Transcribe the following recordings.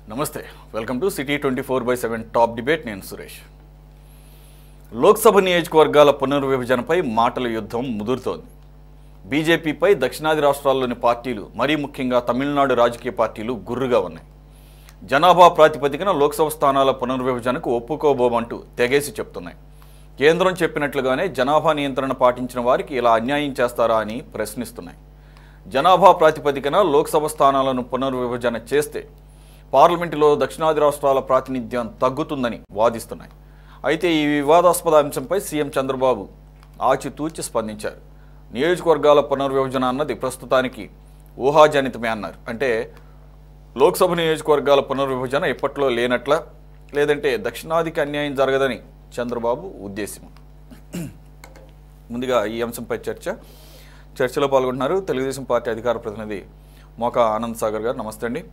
నమస్తే welcome to city 24/7 top debate. నేను సురేష్. లోక్సభ నియోజకవర్గాల పునర్విభజనపై మాటల యుద్ధం ముదురుతోంది. బీజేపీపై దక్షిణాది రాష్ట్రాల్లోని పార్టీలు, మరీ ముఖ్యంగా తమిళనాడు రాజకీయ పార్టీలు గుర్రుగా ఉన్నాయి. జనాభా ప్రాతిపదికన లోక్సభ స్థానాల పునర్విభజనకు ఒప్పుకోబోమంటూ తెగేసి చెప్తున్నాయి. కేంద్రం చెప్పినట్లుగానే జనాభా నియంత్రణ పాటించిన వారికి ఇలా అన్యాయం చేస్తారా అని ప్రశ్నిస్తున్నాయి. జనాభా ప్రాతిపదికన లోక్సభ స్థానాలను పునర్విభజన చేస్తే పార్లమెంటులో దక్షిణాది రాష్ట్రాల ప్రాతినిధ్యం తగ్గుతుందని వాదిస్తున్నాయి. అయితే ఈ వివాదాస్పద అంశంపై సీఎం చంద్రబాబు ఆచితూచి స్పందించారు. నియోజకవర్గాల పునర్విభజన అన్నది ప్రస్తుతానికి ఊహాజనితమే అన్నారు. అంటే లోక్సభ నియోజకవర్గాల పునర్విభజన ఎప్పట్లో లేనట్ల, లేదంటే దక్షిణాదికి అన్యాయం జరగదని చంద్రబాబు ఉద్దేశం. ముందుగా ఈ అంశంపై చర్చలో పాల్గొంటున్నారు తెలుగుదేశం పార్టీ అధికార ప్రతినిధి మోకా ఆనంద్ సాగర్ గారు. నమస్తే అండి.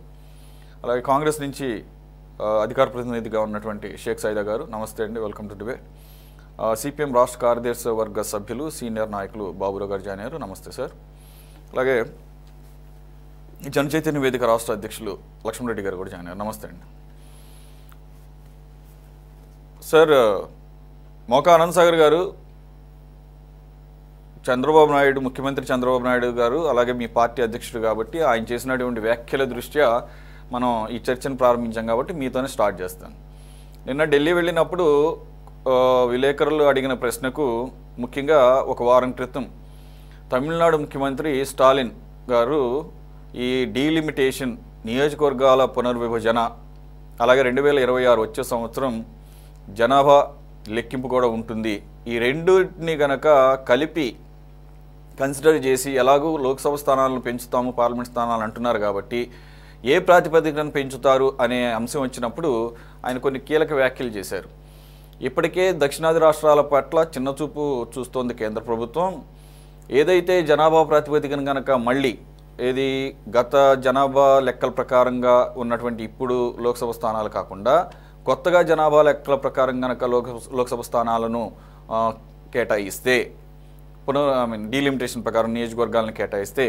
అలాగే కాంగ్రెస్ నుంచి అధికార ప్రతినిధిగా ఉన్నటువంటి షేక్ సైదా గారు. నమస్తే అండి, వెల్కమ్ టు డిబేట్. సిపిఎం రాష్ట్ర కార్యదర్శి వర్గ సభ్యులు సీనియర్ నాయకులు బాబురావు గారు జాయిన్ అయ్యారు. నమస్తే సార్. అలాగే జనచైతన్య వేదిక రాష్ట్ర అధ్యక్షులు లక్ష్మణరెడ్డి గారు కూడా జాయిన్ అయ్యారు. నమస్తే అండి సార్. మోకా ఆనంద్ సాగర్ గారు, చంద్రబాబు నాయుడు, ముఖ్యమంత్రి చంద్రబాబు నాయుడు గారు, అలాగే మీ పార్టీ అధ్యక్షుడు కాబట్టి ఆయన చేసినటువంటి వ్యాఖ్యల దృష్ట్యా మనం ఈ చర్చను ప్రారంభించాం కాబట్టి మీతోనే స్టార్ట్ చేస్తాను. నిన్న ఢిల్లీ వెళ్ళినప్పుడు విలేకరులు అడిగిన ప్రశ్నకు ముఖ్యంగా ఒక వారం క్రితం తమిళనాడు ముఖ్యమంత్రి స్టాలిన్ గారు ఈ డీలిమిటేషన్, నియోజకవర్గాల పునర్విభజన, అలాగే 2026 వచ్చే సంవత్సరం జనాభా లెక్కింపు కూడా ఉంటుంది, ఈ రెండుని గనక కలిపి కన్సిడర్ చేసి ఎలాగూ లోక్సభ స్థానాలను పెంచుతాము, పార్లమెంట్ స్థానాలు అంటున్నారు కాబట్టి ఏ ప్రాతిపదికన పెంచుతారు అనే అంశం వచ్చినప్పుడు ఆయన కొన్ని కీలక వ్యాఖ్యలు చేశారు. ఇప్పటికే దక్షిణాది రాష్ట్రాల పట్ల చిన్నచూపు చూస్తోంది కేంద్ర ప్రభుత్వం. ఏదైతే జనాభా ప్రాతిపదికన కనుక మళ్ళీ ఏది గత జనాభా లెక్కల ప్రకారంగా ఉన్నటువంటి ఇప్పుడు లోక్సభ స్థానాలు కాకుండా కొత్తగా జనాభా లెక్కల ప్రకారం కనుక లోక్సభ స్థానాలను కేటాయిస్తే, డీలిమిటేషన్ ప్రకారం నియోజకవర్గాలను కేటాయిస్తే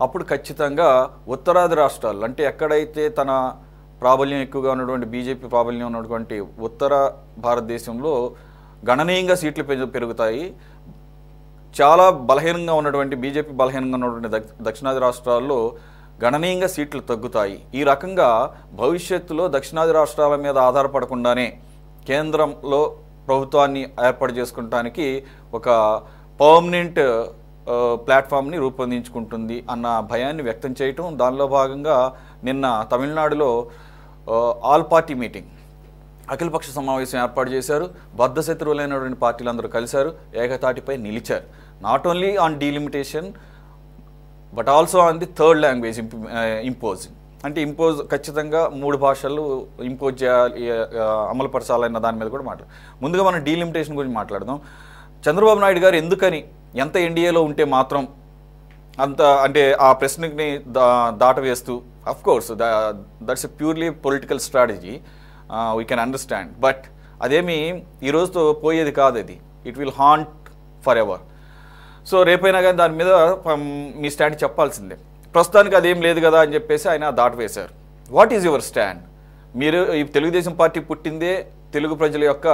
అప్పుడు ఖచ్చితంగా ఉత్తరాది రాష్ట్రాలు, అంటే ఎక్కడైతే తన ప్రాబల్యం ఎక్కువగా ఉన్నటువంటి బీజేపీ ప్రాబల్యం ఉన్నటువంటి ఉత్తర భారతదేశంలో గణనీయంగా సీట్లు పెరుగుతాయి. చాలా బలహీనంగా ఉన్నటువంటి బీజేపీ బలహీనంగా ఉన్నటువంటి దక్షిణాది రాష్ట్రాల్లో గణనీయంగా సీట్లు తగ్గుతాయి. ఈ రకంగా భవిష్యత్తులో దక్షిణాది రాష్ట్రాల మీద ఆధారపడకుండానే కేంద్రంలో ప్రభుత్వాన్ని ఏర్పాటు చేసుకుంటానికి ఒక పర్మనెంట్ ప్లాట్ఫామ్ని రూపొందించుకుంటుంది అన్న భయాన్ని వ్యక్తం చేయటం, దానిలో భాగంగా నిన్న తమిళనాడులో ఆల్ పార్టీ మీటింగ్, అఖిలపక్ష సమావేశం ఏర్పాటు చేశారు. బద్ధశత్రువులైనటువంటి పార్టీలందరూ కలిశారు, ఏకతాటిపై నిలిచారు. Not only on delimitation but also on the third language imposing. అంటే ఖచ్చితంగా 3 భాషలు ఇంపోజ్ చేయాలి, అమలుపరచాలన్న దాని మీద కూడా ముందుగా మనం డీలిమిటేషన్ గురించి మాట్లాడదాం. చంద్రబాబు నాయుడు గారు ఎందుకని ఎంత ఎన్డీఏలో ఉంటే మాత్రం అంత, అంటే ఆ ప్రశ్నని దాటవేస్తూ, of course that's a purely political strategy, we can understand, but అదేమి ఈరోజుతో పోయేది కాదు, అది it will haunt for ever. So రేపైనా కానీ దాని మీద మీ స్టాండ్ చెప్పాల్సిందే. ప్రస్తుతానికి అదేం లేదు కదా అని చెప్పేసి ఆయన దాటవేశారు. What is your stand? మీరు ఈ తెలుగుదేశం పార్టీ పుట్టిందే తెలుగు ప్రజల యొక్క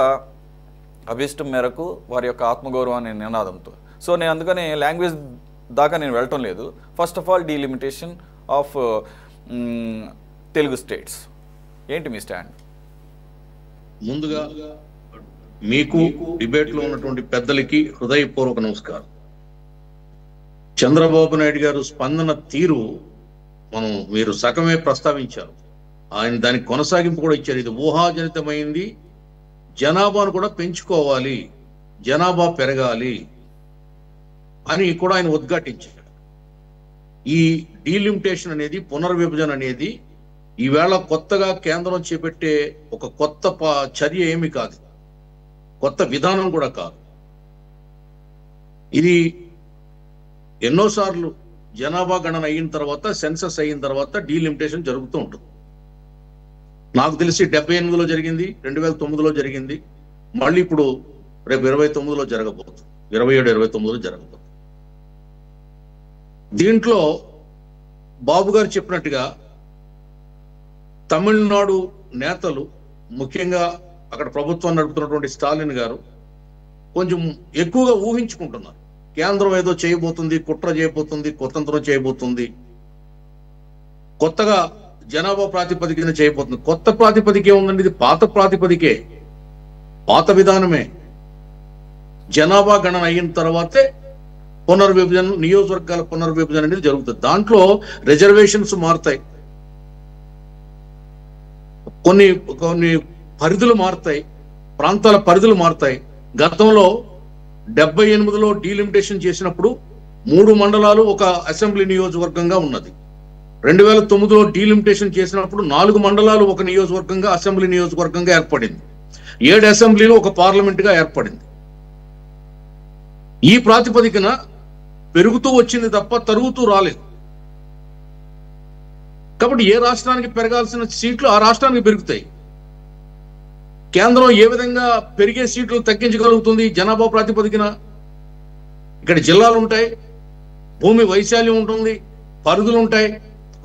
అభిష్టం మేరకు, వారి యొక్క ఆత్మగౌరవాన్ని నినాదంతో. సో నేను అందుకని లాంగ్వేజ్ దాకా నేను వెళ్ళటం లేదు. First of all delimitation of Telugu states, ఏంటి మీ స్టాండ్? ముందుగా మీకు డిబేట్లో ఉన్నటువంటి పెద్దలకి హృదయపూర్వక నమస్కారం. చంద్రబాబు నాయుడు గారు స్పందన తీరు మీరు సగమే ప్రస్తావించారు, ఆయన దానికి కొనసాగింపు కూడా ఇచ్చారు. ఇది ఊహాజనితమైంది, జనాభాను కూడా పెంచుకోవాలి, జనాభా పెరగాలి అని కూడా ఆయన ఉద్ఘాటించారు. ఈ డీలిమిటేషన్ అనేది, పునర్విభజన అనేది ఈవేళ కొత్తగా కేంద్రం చేపట్టే ఒక కొత్త చర్య ఏమి కాదు, కొత్త విధానం కూడా కాదు. ఇది ఎన్నోసార్లు జనాభా గణన అయిన తర్వాత, సెన్సస్ అయిన తర్వాత డీలిమిటేషన్ జరుగుతూ ఉంటుంది. నాకు తెలిసి 78లో జరిగింది, 2009లో జరిగింది, మళ్ళీ ఇప్పుడు రేపు 29లో జరగబోతుంది, 27-29లో జరగబోతుంది. దీంట్లో బాబు గారు చెప్పినట్టుగా తమిళనాడు నేతలు, ముఖ్యంగా అక్కడ ప్రభుత్వం నడుపుతున్నటువంటి స్టాలిన్ గారు కొంచెం ఎక్కువగా ఊహించుకుంటున్నారు. కేంద్రం ఏదో చేయబోతుంది, కుట్ర చేయబోతుంది, కుతంత్రం చేయబోతుంది, కొత్తగా జనాభా ప్రాతిపదికన చేయబోతుంది. కొత్త ప్రాతిపదికే ఉందండి, ఇది పాత ప్రాతిపదికే, పాత విధానమే. జనాభా గణన అయిన తర్వాతే పునర్విభజన, నియోజకవర్గాల పునర్విభజన అనేది జరుగుతుంది. దాంట్లో రిజర్వేషన్స్ మారుతాయి, కొన్ని కొన్ని పరిధులు మారుతాయి, ప్రాంతాల పరిధులు మారుతాయి. గతంలో 78లో డీలిమిటేషన్ చేసినప్పుడు 3 మండలాలు ఒక అసెంబ్లీ నియోజకవర్గంగా ఉన్నది. 2009లో డీలిమిటేషన్ చేసినప్పుడు 4 మండలాలు ఒక నియోజకవర్గంగా, అసెంబ్లీ నియోజకవర్గంగా ఏర్పడింది. 7 అసెంబ్లీలు ఒక పార్లమెంటుగా ఏర్పడింది. ఈ ప్రాతిపదికన పెరుగుతూ వచ్చింది తప్ప తరుగుతూ రాలేదు. కాబట్టి ఏ రాష్ట్రానికి పెరగాల్సిన సీట్లు ఆ రాష్ట్రానికి పెరుగుతాయి. కేంద్రం ఏ విధంగా పెరిగే సీట్లు తగ్గించగలుగుతుంది? జనాభా ప్రాతిపదికన. ఇక్కడ జిల్లాలు ఉంటాయి, భూమి వైశాల్యం ఉంటుంది, పరిధులు ఉంటాయి,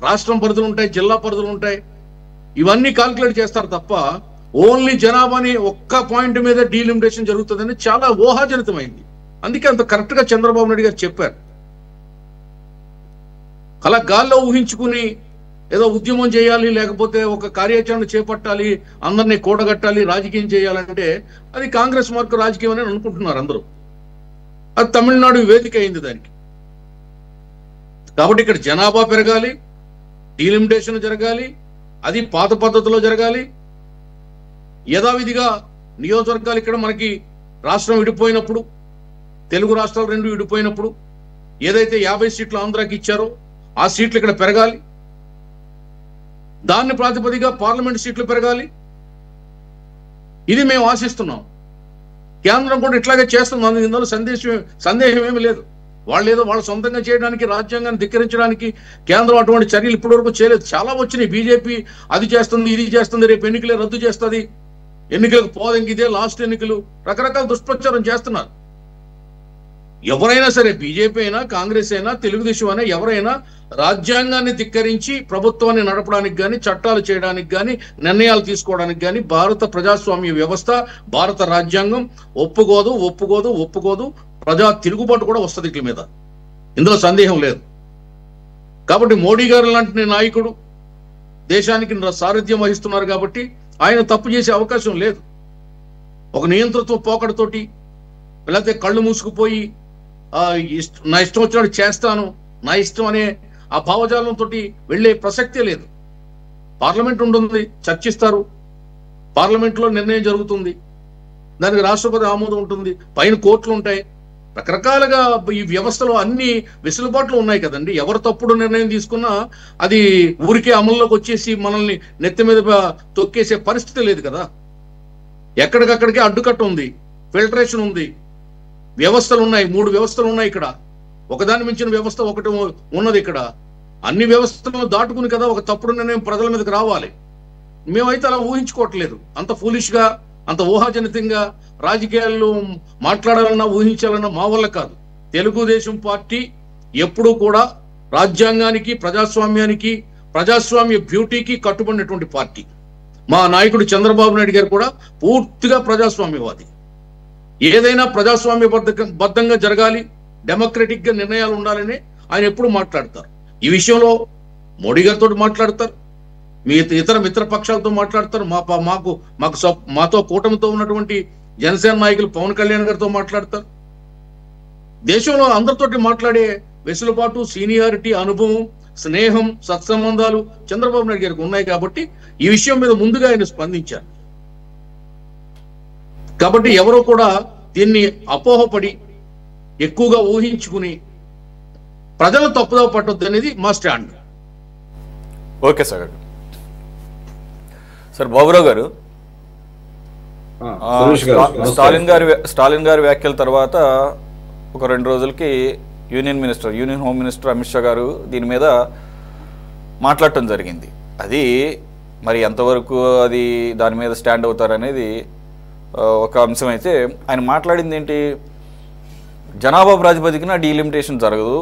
రాష్ట్రం పరిధులు ఉంటాయి, జిల్లా పరిధులు ఉంటాయి. ఇవన్నీ కాల్కులేట్ చేస్తారు తప్ప ఓన్లీ జనాభాని ఒక్క పాయింట్ మీద డీలిమిటేషన్ జరుగుతుందని చాలా ఊహాజనితమైంది. అందుకే అంత కరెక్ట్ గా చంద్రబాబు నాయుడు గారు చెప్పారు. అలా గాల్లో ఊహించుకుని ఏదో ఉద్యమం చేయాలి, లేకపోతే ఒక కార్యాచరణ చేపట్టాలి, అందరినీ కూడగట్టాలి, రాజకీయం చేయాలంటే అది కాంగ్రెస్ మార్కు రాజకీయం అని అనుకుంటున్నారు అందరూ. అది తమిళనాడు వేదిక అయింది దానికి. కాబట్టి ఇక్కడ జనాభా పెరగాలి, డీలిమిటేషన్ జరగాలి, అది పాత పద్ధతిలో జరగాలి. యథావిధిగా నియోజకవర్గాలు ఇక్కడ మనకి రాష్ట్రం విడిపోయినప్పుడు, తెలుగు రాష్ట్రాలు 2 విడిపోయినప్పుడు ఏదైతే 50 సీట్లు ఆంధ్రాకి ఇచ్చారో ఆ సీట్లు ఇక్కడ పెరగాలి. దాన్ని ప్రాతిపదికగా పార్లమెంట్ సీట్లు పెరగాలి. ఇది మేము ఆశిస్తున్నాం. కేంద్రం కూడా ఇట్లాగే చేస్తుంది, ఇందులో సందేహం ఏమి లేదు. వాళ్ళు ఏదో వాళ్ళు సొంతంగా చేయడానికి, రాజ్యాంగాన్ని ధిక్కరించడానికి కేంద్రం అటువంటి చర్యలు ఇప్పటివరకు చేయలేదు. చాలా వచ్చినాయి. బీజేపీ అది చేస్తుంది, ఇది చేస్తుంది, రేపు ఎన్నికలే రద్దు చేస్తుంది, ఎన్నికలకు పోదంకి ఇదే లాస్ట్ ఎన్నికలు, రకరకాల దుష్ప్రచారం చేస్తున్నారు. ఎవరైనా సరే, బీజేపీ అయినా, కాంగ్రెస్ అయినా, తెలుగుదేశం అయినా, ఎవరైనా రాజ్యాంగాన్ని ధిక్కరించి ప్రభుత్వాన్ని నడపడానికి కానీ, చట్టాలు చేయడానికి కానీ, నిర్ణయాలు తీసుకోవడానికి కానీ భారత ప్రజాస్వామ్య వ్యవస్థ, భారత రాజ్యాంగం ఒప్పుకోదు. ప్రజా తిరుగుబాటు కూడా వస్తుంది వీటి మీద, ఇందులో సందేహం లేదు. కాబట్టి మోడీ గారు లాంటి నాయకుడు దేశానికి సారథ్యం వహిస్తున్నారు కాబట్టి ఆయన తప్పు చేసే అవకాశం లేదు. ఒక నియంతృత్వ పోకడతోటి, లేకపోతే కళ్ళు మూసుకుపోయి నా ఇష్టం వచ్చినట్టు చేస్తాను, నా ఇష్టం అనే ఆ భావజాలంతో వెళ్లే ప్రసక్తే లేదు. పార్లమెంట్ ఉంటుంది, చర్చిస్తారు, పార్లమెంట్లో నిర్ణయం జరుగుతుంది, దానికి రాష్ట్రపతి ఆమోదం ఉంటుంది, పైన కోర్టులు ఉంటాయి, రకరకాలుగా ఈ వ్యవస్థలో అన్ని వెసులుబాట్లు ఉన్నాయి కదండి. ఎవరు తప్పుడు నిర్ణయం తీసుకున్నా అది ఊరికే అమల్లోకి వచ్చేసి మనల్ని నెత్తి మీద తొక్కేసే పరిస్థితి లేదు కదా. ఎక్కడికక్కడికే అడ్డుకట్ట ఉంది, ఫిల్టరేషన్ ఉంది, వ్యవస్థలు ఉన్నాయి, 3 వ్యవస్థలు ఉన్నాయి ఇక్కడ. ఒకదాని మించిన వ్యవస్థ ఒకటి ఉన్నది ఇక్కడ. అన్ని వ్యవస్థలను దాటుకుని కదా ఒక తప్పుడు నిర్ణయం ప్రజల మీదకి రావాలి. మేమైతే అలా ఊహించుకోవట్లేదు. అంత ఫూలిష్గా, అంత ఊహాజనితంగా రాజకీయాల్లో మాట్లాడాలన్నా, ఊహించాలన్నా మా వల్ల కాదు. తెలుగుదేశం పార్టీ ఎప్పుడూ కూడా రాజ్యాంగానికి, ప్రజాస్వామ్యానికి, ప్రజాస్వామ్య బ్యూటీకి కట్టుబడినటువంటి పార్టీ. మా నాయకుడు చంద్రబాబు నాయుడు గారు కూడా పూర్తిగా ప్రజాస్వామ్యవాది. ఏదైనా ప్రజాస్వామ్యబద్ధంగా జరగాలి, డెమోక్రటిక్ గా నిర్ణయాలు ఉండాలని ఆయన ఎప్పుడు మాట్లాడతారు. ఈ విషయంలో మోడీ గారితో మాట్లాడతారు, మీ ఇతర మిత్ర పక్షాలతో మాట్లాడతారు, మాతో కూటమితో ఉన్నటువంటి జనసేన నాయకులు పవన్ కళ్యాణ్ గారితో మాట్లాడతారు. దేశంలో అందరితోటి మాట్లాడే వెసులుబాటు, సీనియారిటీ, అనుభవం, స్నేహం, సత్సంబంధాలు చంద్రబాబు నాయుడు గారికి ఉన్నాయి కాబట్టి ఈ విషయం మీద ముందుగా ఆయన స్పందించారు. కాబట్టి ఎవరో కూడా దీన్ని అపోహపడి ఎక్కువగా ఊహించుకుని ప్రజలు తప్పుదో పట్టొద్దు అనేది మా stand. Okay sir. Sir Baburao గారు, స్టాలిన్ గారి వ్యాఖ్యల తర్వాత ఒక 2 రోజులకి union home minister Amit Shah గారు దీని మీద మాట్లాడటం జరిగింది. అది మరి ఎంతవరకు అది దాని మీద స్టాండ్ అవుతారనేది ఒక అంశం. అయితే ఆయన మాట్లాడింది ఏంటి, జనాభా ప్రాతిపదికన డీలిమిటేషన్ జరగదు,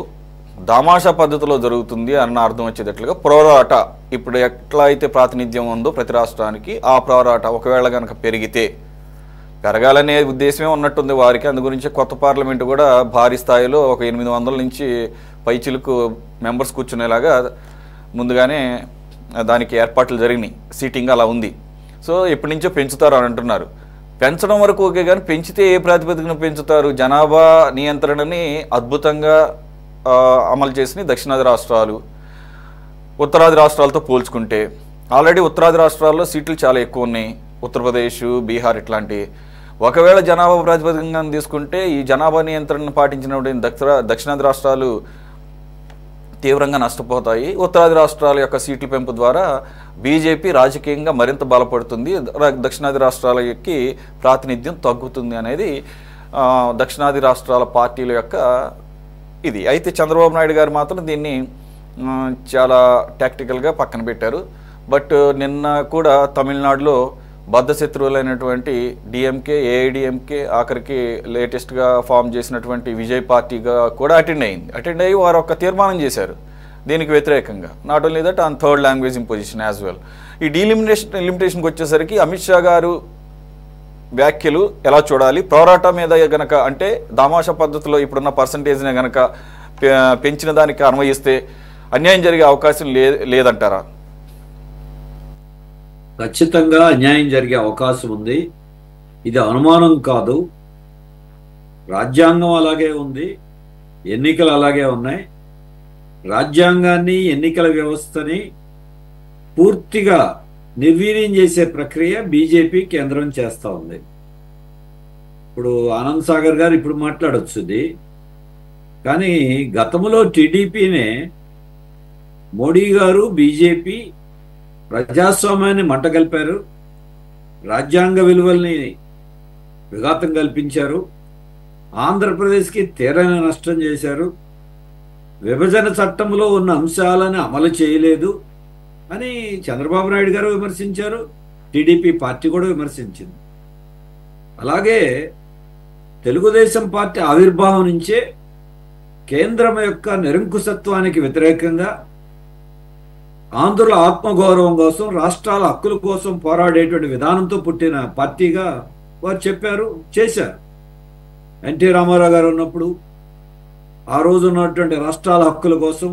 దామాషా పద్ధతిలో జరుగుతుంది అన్న అర్థం వచ్చేటట్లుగా ప్రోరాట ఇప్పుడు ఎట్లా అయితే ప్రాతినిధ్యం ఉందో ప్రతి రాష్ట్రానికి ఆ ప్రోరాట ఒకవేళ కనుక పెరిగితే పెరగాలనే ఉద్దేశమే ఉన్నట్టుంది వారికి. అందు గురించి కొత్త పార్లమెంటు కూడా భారీ స్థాయిలో ఒక 800 నుంచి పైచిలకు మెంబర్స్ కూర్చునేలాగా ముందుగానే దానికి ఏర్పాట్లు జరిగినాయి. సీటింగ్ అలా ఉంది. సో ఎప్పటి నుంచో పెంచుతారు అని అంటున్నారు. పెంచడం వరకు ఓకే, కానీ పెంచితే ఏ ప్రాతిపదికన పెంచుతారు? జనాభా నియంత్రణని అద్భుతంగా అమలు చేసిన దక్షిణాది రాష్ట్రాలు ఉత్తరాది రాష్ట్రాలతో పోల్చుకుంటే ఆల్రెడీ ఉత్తరాది రాష్ట్రాల్లో సీట్లు చాలా ఎక్కువ ఉన్నాయి. ఉత్తరప్రదేశ్, బీహార్ ఇట్లాంటి. ఒకవేళ జనాభా ప్రాతిపదికంగా తీసుకుంటే ఈ జనాభా నియంత్రణను పాటించినటువంటి దక్షిణాది రాష్ట్రాలు తీవ్రంగా నష్టపోతాయి. ఉత్తరాది రాష్ట్రాల యొక్క సీట్ల పెంపు ద్వారా బీజేపీ రాజకీయంగా మరింత బలపడుతుంది, దక్షిణాది రాష్ట్రాలకి ప్రాతినిధ్యం తగ్గుతుంది అనేది దక్షిణాది రాష్ట్రాల పార్టీల యొక్క ఇది. అయితే చంద్రబాబు నాయుడు గారు మాత్రం దీన్ని చాలా టాక్టికల్గా పక్కన పెట్టారు. బట్ నిన్న కూడా తమిళనాడులో బద్ధశత్రువులైనటువంటి డిఎంకే, ఏఐడిఎంకే, ఆఖరికి లేటెస్ట్గా ఫామ్ చేసినటువంటి విజయ్ పార్టీగా కూడా అటెండ్ అయ్యి వారు ఒక తీర్మానం చేశారు దీనికి వ్యతిరేకంగా. Not only that, on third language imposition as well. ఈ లిమిటేషన్కి వచ్చేసరికి అమిత్ షా గారు వ్యాఖ్యలు ఎలా చూడాలి? పోరాటం మీద గనక అంటే దామాషా పద్ధతిలో ఇప్పుడున్న పర్సంటేజ్ని గనక పెంచిన దానికి అన్వయిస్తే అన్యాయం జరిగే అవకాశం లేదంటారా? ఖచ్చితంగా అన్యాయం జరిగే అవకాశం ఉంది. ఇది అనుమానం కాదు. రాజ్యాంగం అలాగే ఉంది, ఎన్నికలు అలాగే ఉన్నాయి. రాజ్యాంగాన్ని, ఎన్నికల వ్యవస్థని పూర్తిగా నిర్వీర్యం చేసే ప్రక్రియ బీజేపీ కేంద్రం చేస్తూ ఉంది. ఇప్పుడు ఆనంద్ సాగర్ గారు ఇప్పుడు మాట్లాడొచ్చుది, కానీ గతంలో టీడీపీనే మోడీ గారు, బీజేపీ ప్రజాస్వామ్యాన్ని మంటగలిపారు, రాజ్యాంగ విలువల్ని విఘాతం కల్పించారు, ఆంధ్రప్రదేశ్కి తీరని నష్టం చేశారు, విభజన చట్టంలో ఉన్న అంశాలను అమలు చేయలేదు అని చంద్రబాబు నాయుడు గారు విమర్శించారు, టీడీపీ పార్టీ కూడా విమర్శించింది. అలాగే తెలుగుదేశం పార్టీ ఆవిర్భావం నుంచే కేంద్రం యొక్క నిరంకుశత్వానికి వ్యతిరేకంగా ఆంధ్రుల ఆత్మగౌరవం కోసం, రాష్ట్రాల హక్కుల కోసం పోరాడేటువంటి విధానంతో పుట్టిన పార్టీగా వారు చెప్పారు, చేశారు. ఎన్టీ రామారావు గారు ఉన్నప్పుడు ఆ రోజు ఉన్నటువంటి రాష్ట్రాల హక్కుల కోసం,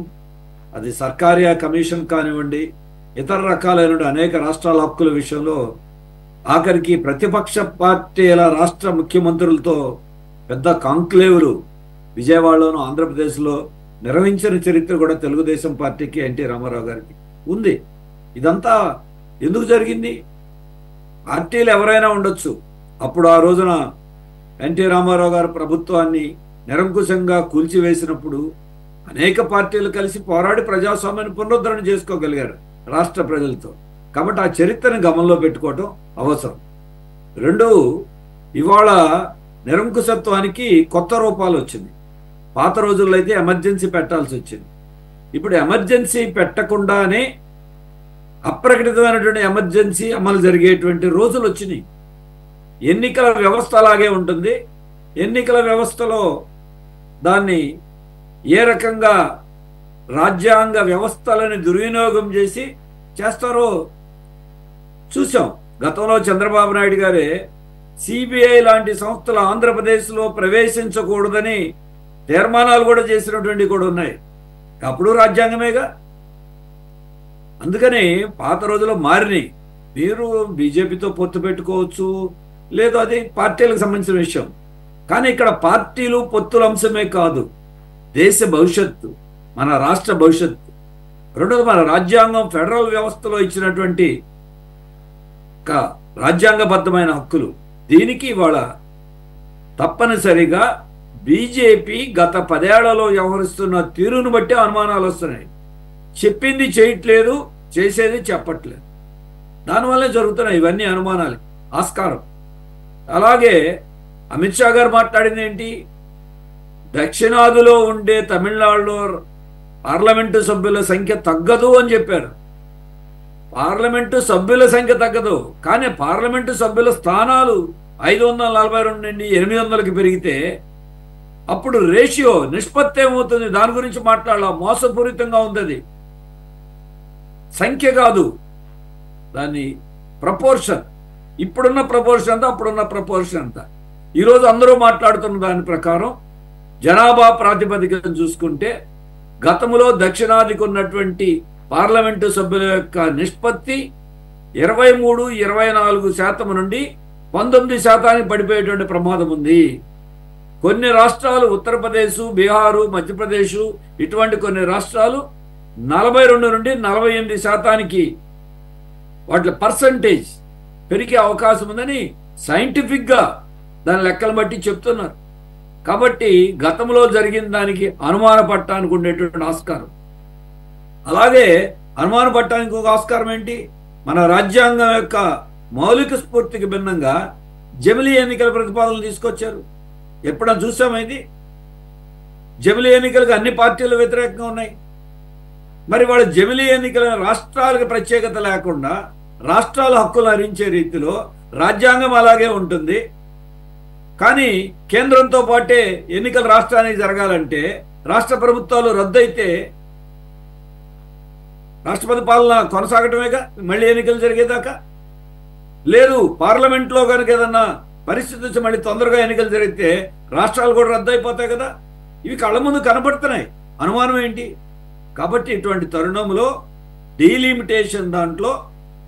అది సర్కారియా కమిషన్ కానివ్వండి, ఇతర రకాలైన అనేక రాష్ట్రాల హక్కుల విషయంలో ఆఖరికి ప్రతిపక్ష పార్టీల రాష్ట్ర ముఖ్యమంత్రులతో పెద్ద కాంక్లేవులు విజయవాడలోను, ఆంధ్రప్రదేశ్లో నిర్వహించిన చరిత్ర కూడా తెలుగుదేశం పార్టీకి, ఎన్టీ రామారావు గారికి ఉంది. ఇదంతా ఎందుకు జరిగింది? పార్టీలు ఎవరైనా ఉండొచ్చు. అప్పుడు ఆ రోజున ఎన్టీ రామారావు గారు ప్రభుత్వాన్ని నిరంకుశంగా కూల్చివేసినప్పుడు అనేక పార్టీలు కలిసి పోరాడి ప్రజాస్వామ్యాన్ని పునరుద్ధరణ చేసుకోగలిగారు రాష్ట్ర ప్రజలతో. కాబట్టి ఆ చరిత్రను గమనంలో పెట్టుకోవటం అవసరం. రెండు, ఇవాళ నిరంకుశత్వానికి కొత్త రూపాలు వచ్చింది. పాత రోజుల్లో అయితే ఎమర్జెన్సీ పెట్టాల్సి వచ్చింది. ఇప్పుడు ఎమర్జెన్సీ పెట్టకుండానే అప్రకటితమైనటువంటి ఎమర్జెన్సీ అమలు జరిగేటువంటి రోజులు వచ్చినాయి. ఎన్నికల వ్యవస్థ అలాగే ఉంటుంది. ఎన్నికల వ్యవస్థలో దాన్ని ఏ రకంగా రాజ్యాంగ వ్యవస్థలను దుర్వినియోగం చేసి చేస్తారో చూసాం. గతంలో చంద్రబాబు నాయుడు గారే సిబిఐ లాంటి సంస్థలు ఆంధ్రప్రదేశ్లో ప్రవేశించకూడదని తీర్మానాలు కూడా చేసినటువంటి కూడా ఉన్నాయి. అప్పుడు రాజ్యాంగమేగా. అందుకని పాత రోజుల్లో మారినాయి. మీరు బీజేపీతో పొత్తు పెట్టుకోవచ్చు, లేదు, అది పార్టీలకు సంబంధించిన విషయం. కానీ ఇక్కడ పార్టీలు పొత్తుల అంశమే కాదు, దేశ భవిష్యత్తు, మన రాష్ట్ర భవిష్యత్తు. రెండోది, మన రాజ్యాంగం ఫెడరల్ వ్యవస్థలో ఇచ్చినటువంటి రాజ్యాంగబద్ధమైన హక్కులు. దీనికి ఇవాళ తప్పనిసరిగా బీజేపీ గత 10 ఏళ్లలో వ్యవహరిస్తున్న తీరును బట్టి అనుమానాలు వస్తున్నాయి. చెప్పింది చేయట్లేదు, చేసేది చెప్పట్లేదు. దానివల్లే జరుగుతున్నాయి ఇవన్నీ అనుమానాలు, ఆస్కారం. అలాగే అమిత్ షా గారు మాట్లాడింది ఏంటి? దక్షిణాదిలో ఉండే తమిళనాడులో పార్లమెంటు సభ్యుల సంఖ్య తగ్గదు అని చెప్పారు. పార్లమెంటు సభ్యుల సంఖ్య తగ్గదు, కానీ పార్లమెంటు సభ్యుల స్థానాలు 542 నుండి 800కి పెరిగితే అప్పుడు రేషియో నిష్పత్తి ఏమవుతుంది, దాని గురించి మాట్లాడాల. మోసపూరితంగా ఉంది అది. సంఖ్య కాదు, దాన్ని ప్రపోర్షన్. ఇప్పుడున్న ప్రపోర్షన్ అంతా, అప్పుడున్న ప్రపోర్షన్ అంతా. ఈరోజు అందరూ మాట్లాడుతున్న దాని ప్రకారం జనాభా ప్రాతిపదికను చూసుకుంటే గతంలో దక్షిణాదికి ఉన్నటువంటి పార్లమెంటు సభ్యుల యొక్క నిష్పత్తి 23-24% నుండి 19% పడిపోయేటువంటి ప్రమాదం ఉంది. కొన్ని రాష్ట్రాలు, ఉత్తరప్రదేశ్, బీహారు, మధ్యప్రదేశ్, ఇటువంటి కొన్ని రాష్ట్రాలు 42 నుండి 48% వాటి పర్సంటేజ్ పెరిగే అవకాశం ఉందని సైంటిఫిక్గా దాని లెక్కలు బట్టి చెప్తున్నారు. కాబట్టి గతంలో జరిగిన దానికి అనుమానపడటానికి ఉండేటువంటి ఆస్కారం. అలాగే అనుమానపడటానికి ఒక ఆస్కారం ఏంటి, మన రాజ్యాంగం యొక్క మౌలిక స్ఫూర్తికి భిన్నంగా జమిలీ ఎన్నికల ప్రతిపాదనలు తీసుకొచ్చారు. ఎప్పుడన్నా చూసామైంది? జమిలీ ఎన్నికలకు అన్ని పార్టీలు వ్యతిరేకంగా ఉన్నాయి. మరి వాళ్ళ జమిలీ ఎన్నికల రాష్ట్రాలకు ప్రత్యేకత లేకుండా రాష్ట్రాల హక్కులు హరించే రీతిలో రాజ్యాంగం అలాగే ఉంటుంది. కానీ కేంద్రంతో పాటే ఎన్నికలు రాష్ట్రానికి జరగాలంటే రాష్ట్ర ప్రభుత్వాలు రద్దయితే రాష్ట్రపతి పాలన కొనసాగటమేగా మళ్ళీ ఎన్నికలు జరిగేదాకా. లేదు, పార్లమెంట్లో కనుక ఏదన్నా పరిస్థితి వచ్చి మళ్ళీ తొందరగా ఎన్నికలు జరిగితే రాష్ట్రాలు కూడా రద్దయిపోతాయి కదా. ఇవి కళ్ళ ముందు కనబడుతున్నాయి, అనుమానం ఏంటి? కాబట్టి ఇటువంటి తరుణంలో డీలిమిటేషన్ దాంట్లో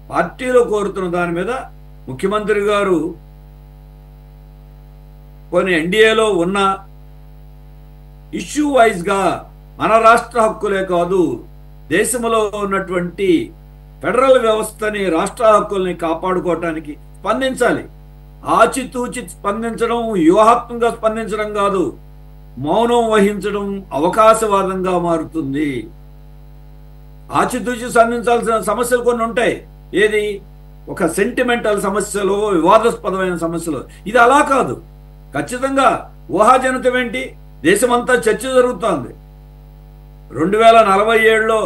పార్టీలో కోరుతున్న దాని మీద ముఖ్యమంత్రి గారు కొన్ని ఎన్డీఏలో ఉన్న ఇష్యూ వైజ్గా మన రాష్ట్ర హక్కులే కాదు, దేశంలో ఉన్నటువంటి ఫెడరల్ వ్యవస్థని, రాష్ట్ర హక్కుల్ని కాపాడుకోవటానికి స్పందించాలి. ఆచితూచి స్పందించడం, వ్యూహాత్మకంగా స్పందించడం కాదు. మౌనం వహించడం అవకాశవాదంగా మారుతుంది. ఆచితూచి స్పందించాల్సిన సమస్యలు కొన్ని ఉంటాయి. ఏది? ఒక సెంటిమెంటల్ సమస్యలో, వివాదాస్పదమైన సమస్యలు. ఇది అలా కాదు. ఖచ్చితంగా ఊహాజనితం ఏంటి? దేశమంతా చర్చ జరుగుతోంది. 2047లో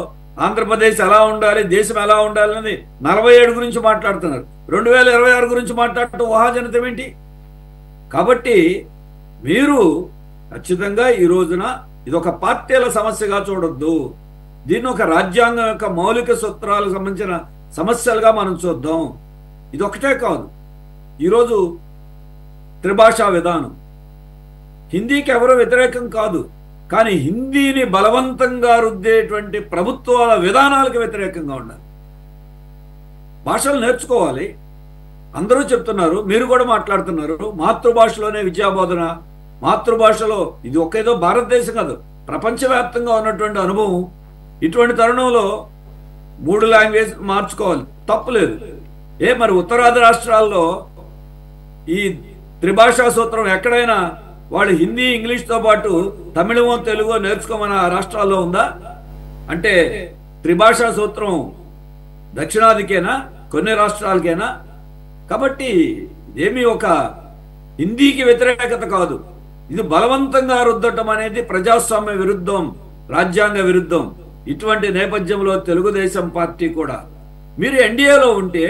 ఆంధ్రప్రదేశ్ ఎలా ఉండాలి, దేశం ఎలా ఉండాలని 47 గురించి మాట్లాడుతున్నారు. 2026 గురించి మాట్లాడటం ఊహాజనితం ఏంటి? కాబట్టి మీరు ఖచ్చితంగా ఈ రోజున ఇది ఒక పార్టీల సమస్యగా చూడొద్దు. దీన్ని ఒక రాజ్యాంగం యొక్క మౌలిక సూత్రాలకు సంబంధించిన సమస్యలుగా మనం చూద్దాం. ఇది ఒకటే కాదు, ఈరోజు త్రిభాషా విధానం, హిందీకి ఎవరో వ్యతిరేకం కాదు, కానీ హిందీని బలవంతంగా రుద్దేటువంటి ప్రభుత్వాల విధానాలకు వ్యతిరేకంగా ఉండాలి. భాషలు నేర్చుకోవాలి, అందరూ చెప్తున్నారు, మీరు కూడా మాట్లాడుతున్నారు. మాతృభాషలోనే విద్యాబోధన, మాతృభాషలో. ఇది ఒకేదో భారతదేశం కాదు, ప్రపంచవ్యాప్తంగా ఉన్నటువంటి అనుభవం. ఇటువంటి తరుణంలో 3 లాంగ్వేజ్ మార్చుకోవాలి, తప్పులేదు. మరి ఉత్తరాది రాష్ట్రాల్లో ఈ త్రిభాషా సూత్రం ఎక్కడైనా వాళ్ళు హిందీ, ఇంగ్లీష్తో పాటు తమిళమో, తెలుగో నేర్చుకోమని ఆ రాష్ట్రాల్లో ఉందా? అంటే త్రిభాషా సూత్రం దక్షిణాదికేనా, కొన్ని రాష్ట్రాలకేనా? కాబట్టి ఏమీ ఒక హిందీకి వ్యతిరేకత కాదు, ఇది బలవంతంగా రుద్దటం అనేది ప్రజాస్వామ్య విరుద్ధం, రాజ్యాంగ విరుద్ధం. ఇటువంటి నేపథ్యంలో తెలుగుదేశం పార్టీ కూడా, మీరు ఎన్డీఏలో ఉంటే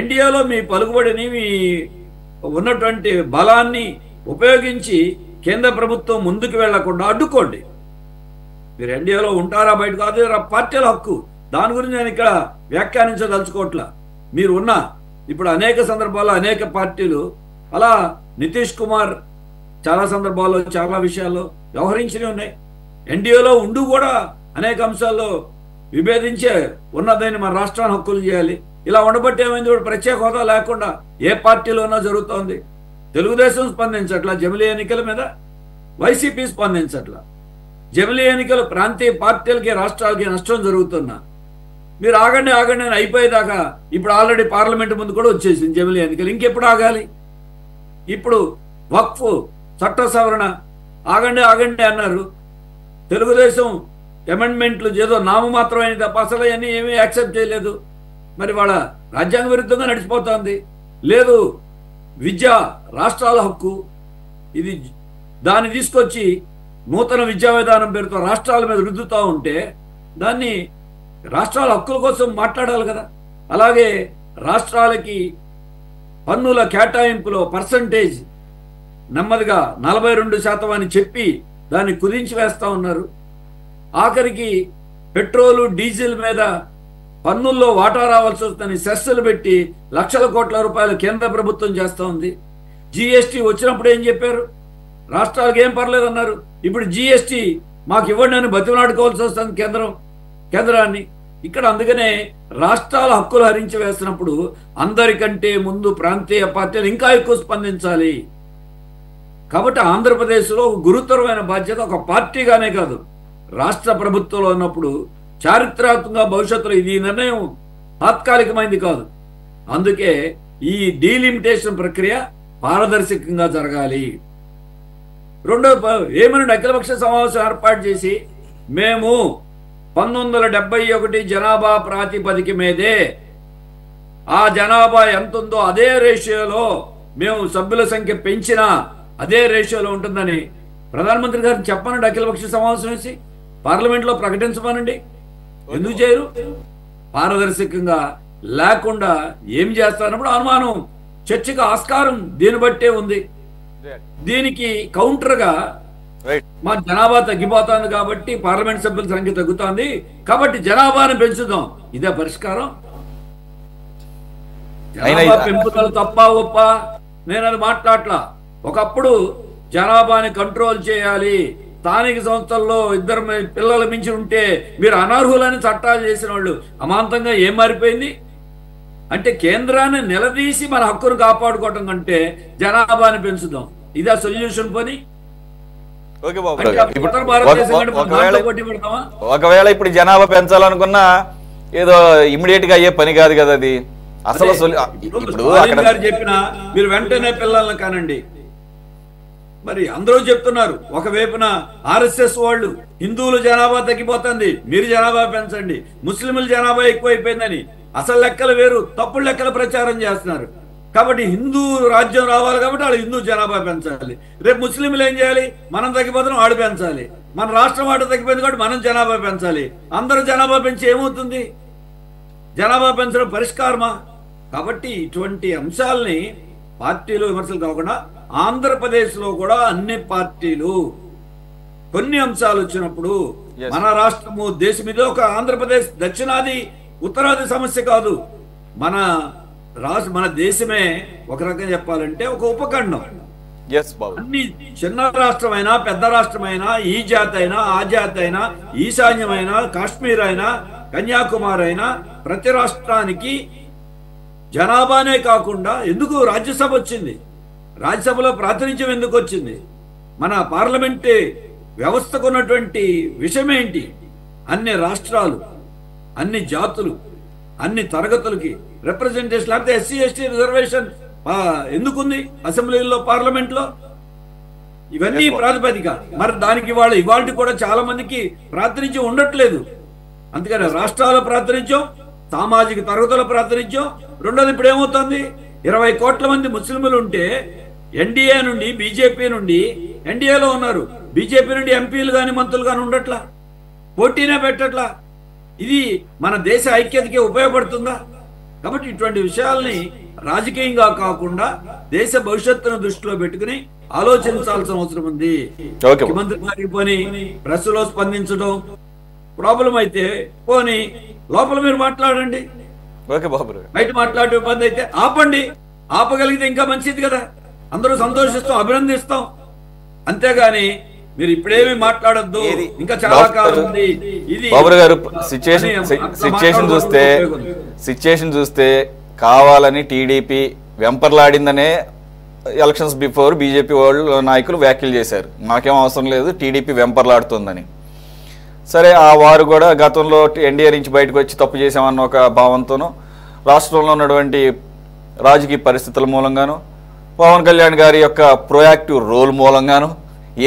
ఎన్డీఏలో మీ పలుకుబడిని, మీ ఉన్నటువంటి బలాన్ని ఉపయోగించి కేంద్ర ప్రభుత్వం ముందుకు వెళ్లకుండా అడ్డుకోండి. మీరు ఎన్డీఏలో ఉంటారా బయట కాదు, పార్టీల హక్కు. దాని గురించి నేను ఇక్కడ వ్యాఖ్యానించదలుచుకోవట్లా. మీరు ఉన్న ఇప్పుడు అనేక సందర్భాల్లో అనేక పార్టీలు అలా నితీష్ కుమార్ చాలా సందర్భాల్లో చాలా విషయాల్లో వ్యవహరించినవి ఉన్నాయి. ఎన్డీఏలో ఉండు కూడా అనేక అంశాల్లో విభేదించే ఉన్నదాన్ని మన రాష్ట్రాన్ని హక్కులు చేయాలి. ఇలా ఉండబట్టి ఏమైంది, ప్రత్యేక హోదా లేకుండా ఏ పార్టీలోనో జరుగుతోంది. తెలుగుదేశం స్పందించట్లా జమిలీ ఎన్నికల మీద, వైసీపీ స్పందించట్లా. జమిలీ ఎన్నికలు ప్రాంతీయ పార్టీలకి, రాష్ట్రాలకి నష్టం జరుగుతున్నా మీరు ఆగండి ఆగండి అని అయిపోయేదాకా ఇప్పుడు ఆల్రెడీ పార్లమెంట్ ముందు కూడా వచ్చేసింది జమిలీ ఎన్నికలు. ఇంకెప్పుడు ఆగాలి? ఇప్పుడు వక్ఫ్ చట్ట సవరణ ఆగండి ఆగండి అన్నారు. తెలుగుదేశం అమెండ్మెంట్లు ఏదో నామమాత్రమైన తప్ప అసలు అన్నీ ఏమీ యాక్సెప్ట్ చేయలేదు. మరి వాళ్ళ రాజ్యాంగ విరుద్ధంగా నడిచిపోతుంది. లేదు, విద్య రాష్ట్రాల హక్కు, ఇది దాన్ని తీసుకొచ్చి నూతన విద్యా విధానం పేరుతో రాష్ట్రాల మీద రుద్దుతూ ఉంటే దాన్ని రాష్ట్రాల హక్కుల కోసం మాట్లాడాలి కదా. అలాగే రాష్ట్రాలకి పన్నుల కేటాయింపులో పర్సంటేజ్ నెమ్మదిగా 42% అని చెప్పి దాన్ని కుదించి వేస్తా ఉన్నారు. ఆఖరికి పెట్రోలు డీజిల్ మీద పన్నుల్లో వాటా రావాల్సి వస్తుందని సెస్సులు పెట్టి లక్షల కోట్ల రూపాయలు కేంద్ర ప్రభుత్వం చేస్తూ ఉంది. జిఎస్టీ వచ్చినప్పుడు ఏం చెప్పారు? రాష్ట్రాలకు ఏం పర్లేదన్నారు. ఇప్పుడు జిఎస్టీ మాకు ఇవ్వండి అని బతిమలాడుకోవాల్సి వస్తుంది కేంద్రాన్ని. ఇక్కడ అందుకనే రాష్ట్రాల హక్కులు హరించి వేస్తున్నప్పుడు అందరికంటే ముందు ప్రాంతీయ పార్టీలు ఇంకా ఎక్కువ స్పందించాలి. కాబట్టి ఆంధ్రప్రదేశ్లో గురుతరమైన బాధ్యత ఒక పార్టీగానే కాదు, రాష్ట్ర ప్రభుత్వంలో ఉన్నప్పుడు చారిత్రాత్మకంగా భవిష్యత్తులో ఇది నిర్ణయం తాత్కాలికమైంది కాదు. అందుకే ఈ డీలిమిటేషన్ ప్రక్రియ పారదర్శకంగా జరగాలి. రెండో ఏమన్నా అఖిలపక్ష సమావేశం ఏర్పాటు చేసి మేము 1971 జనాభా ప్రాతిపదిక మీదే ఆ జనాభా ఎంత ఉందో అదే రేషియోలో మేము సభ్యుల సంఖ్య పెంచినా అదే రేషియోలో ఉంటుందని ప్రధానమంత్రి గారిని చెప్పనండి. అఖిలపక్ష సమావేశం వేసి పార్లమెంట్లో ప్రకటించమనండి. ఎందుకు చేయరు? పారదర్శకంగా లేకుండా ఏం చేస్తారన్నప్పుడు అనుమానం, చర్చకు ఆస్కారం దీన్ని బట్టే ఉంది. దీనికి కౌంటర్గా మా జనాభా తగ్గిపోతుంది కాబట్టి పార్లమెంట్ సభ్యుల సంఖ్య తగ్గుతోంది కాబట్టి జనాభాను పెంచుదాం, ఇదే పరిష్కారం? జనాభా పెంపుదల తప్ప ఒప్ప నేను అది మాట్లాడలా. ఒకప్పుడు జనాభాని కంట్రోల్ చేయాలి, స్థానిక సంస్థల్లో 2 పిల్లలు మించి ఉంటే మీరు అనర్హులని చట్టాలు చేసిన వాళ్ళు అమాంతంగా ఏం మారిపోయింది అంటే కేంద్రాన్ని నిలదీసి మన హక్కును కాపాడుకోవటం కంటే జనాభాని పెంచుదాం, ఇదే సొల్యూషన్ పని. ఒకవేళ ఇప్పుడు జనాభా పెంచాలనుకున్నా ఏదో ఇమ్మీడియట్ గా అయ్యే పని కాదు కదా అది. అసలు ఇప్పుడు చెప్పిన మీరు వెంటనే పిల్లల్ని కానండి. మరి అందరూ చెప్తున్నారు, ఒకవైపున ఆర్ఎస్ఎస్ వాళ్ళు హిందువుల జనాభా తగ్గిపోతుంది, మీరు జనాభా పెంచండి, ముస్లింల జనాభా ఎక్కువైపోయిందని అసలు లెక్కలు వేరు, తప్పుడు లెక్కలు ప్రచారం చేస్తున్నారు. కాబట్టి హిందూ రాజ్యం రావాలి కాబట్టి వాళ్ళు హిందూ జనాభా పెంచాలి. రేపు ముస్లింలు ఏం చేయాలి? మనం తగ్గిపోతున్నాం, వాడు పెంచాలి. మన రాష్ట్రం వాడు తగ్గిపోయింది కాబట్టి మనం జనాభా పెంచాలి. అందరూ జనాభా పెంచి ఏమవుతుంది? జనాభా పెంచడం పరిష్కారమా? కాబట్టి ఇటువంటి అంశాలని పార్టీలు విమర్శలు కాకుండా ఆంధ్రప్రదేశ్లో కూడా అన్ని పార్టీలు కొన్ని అంశాలు వచ్చినప్పుడు మన రాష్ట్రము దేశం మీద ఒక ఆంధ్రప్రదేశ్ దక్షిణాది ఉత్తరాది సమస్య కాదు, మన దేశమే ఒక రకంగా చెప్పాలంటే ఒక ఉపఖండం. అన్ని చిన్న రాష్ట్రమైనా పెద్ద రాష్ట్రమైనా ఈ జాతి అయినా ఆ జాతి అయినా ఈశాన్యమైనా కాశ్మీర్ అయినా కన్యాకుమారి అయినా ప్రతి రాష్ట్రానికి జనాభానే కాకుండా ఎందుకు రాజ్యసభ వచ్చింది? రాజ్యసభలో ప్రాతినిధ్యం ఎందుకు వచ్చింది? మన పార్లమెంట్ వ్యవస్థకు ఉన్నటువంటి విషయం ఏంటి? అన్ని రాష్ట్రాలు, అన్ని జాతులు, అన్ని తరగతులకి రిప్రజెంటేషన్, లేకపోతే ఎస్సీ ఎస్టీ రిజర్వేషన్ ఎందుకుంది అసెంబ్లీలో పార్లమెంట్లో? ఇవన్నీ ప్రాతిపదిక. మరి దానికి ఇవాళ కూడా చాలా మందికి ప్రాతినిధ్యం ఉండట్లేదు. అందుకని రాష్ట్రాల ప్రాతినిధ్యం, సామాజిక తరగతుల ప్రాతినిధ్యం. రెండోది ఇప్పుడు ఏమవుతుంది, 20 కోట్ల మంది ముస్లింలు ఉంటే ఎన్డీఏ నుండి బీజేపీ నుండి ఎన్డీఏలో ఉన్నారు, బీజేపీ నుండి ఎంపీలు కానీ మంత్రులు కానీ ఉండట్లా, పోటీనే పెట్టట్లా. ఇది మన దేశ ఐక్యతకి ఉపయోగపడుతుందా? కాబట్టి ఇటువంటి విషయాల్ని రాజకీయంగా కాకుండా దేశ భవిష్యత్తును దృష్టిలో పెట్టుకుని ఆలోచించాల్సిన అవసరం ఉంది. ముఖ్యమంత్రి గారికి పోని ప్రెస్లో స్పందించడం ప్రాబ్లం అయితే పోని లోపల మీరు మాట్లాడండి, బయట మాట్లాడే ఇబ్బంది అయితే ఆపండి. ఆపగలిగితే ఇంకా మంచిది కదా, అందరూ సంతోషిస్తాం, అభినందిస్తాం. అంతేగాని మీరు ఇప్పుడేమి మాట్లాడద్దు, ఇంకా చాలా కాలం ఉంది. ఇది బాబు గారు సిచ్యుయేషన్ చూస్తే కావాలని టీడీపీ వెంపర్లాడిందనే ఎలక్షన్స్ బిఫోర్ బీజేపీ వాళ్ళు నాయకులు వ్యాఖ్యలు చేశారు, మాకేం అవసరం లేదు టీడీపీ వెంపర్లాడుతుందని. సరే, ఆ వారు కూడా గతంలో ఎన్డీఏ నుంచి బయటకు వచ్చి తప్పు చేసామన్న ఒక భావంతోనూ రాష్ట్రంలో ఉన్నటువంటి రాజకీయ పరిస్థితుల మూలంగాను పవన్ కళ్యాణ్ గారి యొక్క ప్రొయాక్టివ్ రోల్ మూలంగాను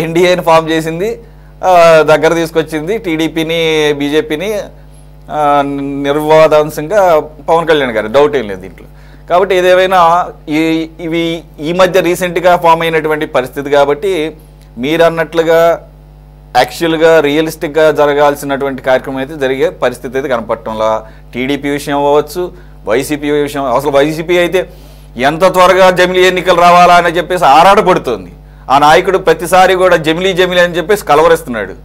ఎన్డీఏని ఫామ్ చేసింది, దగ్గర తీసుకొచ్చింది టీడీపీని బీజేపీని నిర్వాదాంశంగా పవన్ కళ్యాణ్ గారు, డౌట్ ఏం లేదు దీంట్లో. కాబట్టి ఏదేమైనా ఇవి ఈ మధ్య రీసెంట్గా ఫామ్ అయినటువంటి పరిస్థితి కాబట్టి మీరు అన్నట్లుగా యాక్చువల్గా రియలిస్టిక్గా జరగాల్సినటువంటి కార్యక్రమం అయితే జరిగే పరిస్థితి అయితే కనపడటంలా. టీడీపీ విషయం అవ్వచ్చు, వైసీపీ విషయం, అసలు వైసీపీ అయితే ఎంత త్వరగా జమిలీ ఎన్నికలు రావాలా అని చెప్పేసి ఆరాటపడుతుంది. ఆ నాయకుడు ప్రతిసారి కూడా జమిలీ జమిలీ అని చెప్పేసి కలవరిస్తున్నాడు.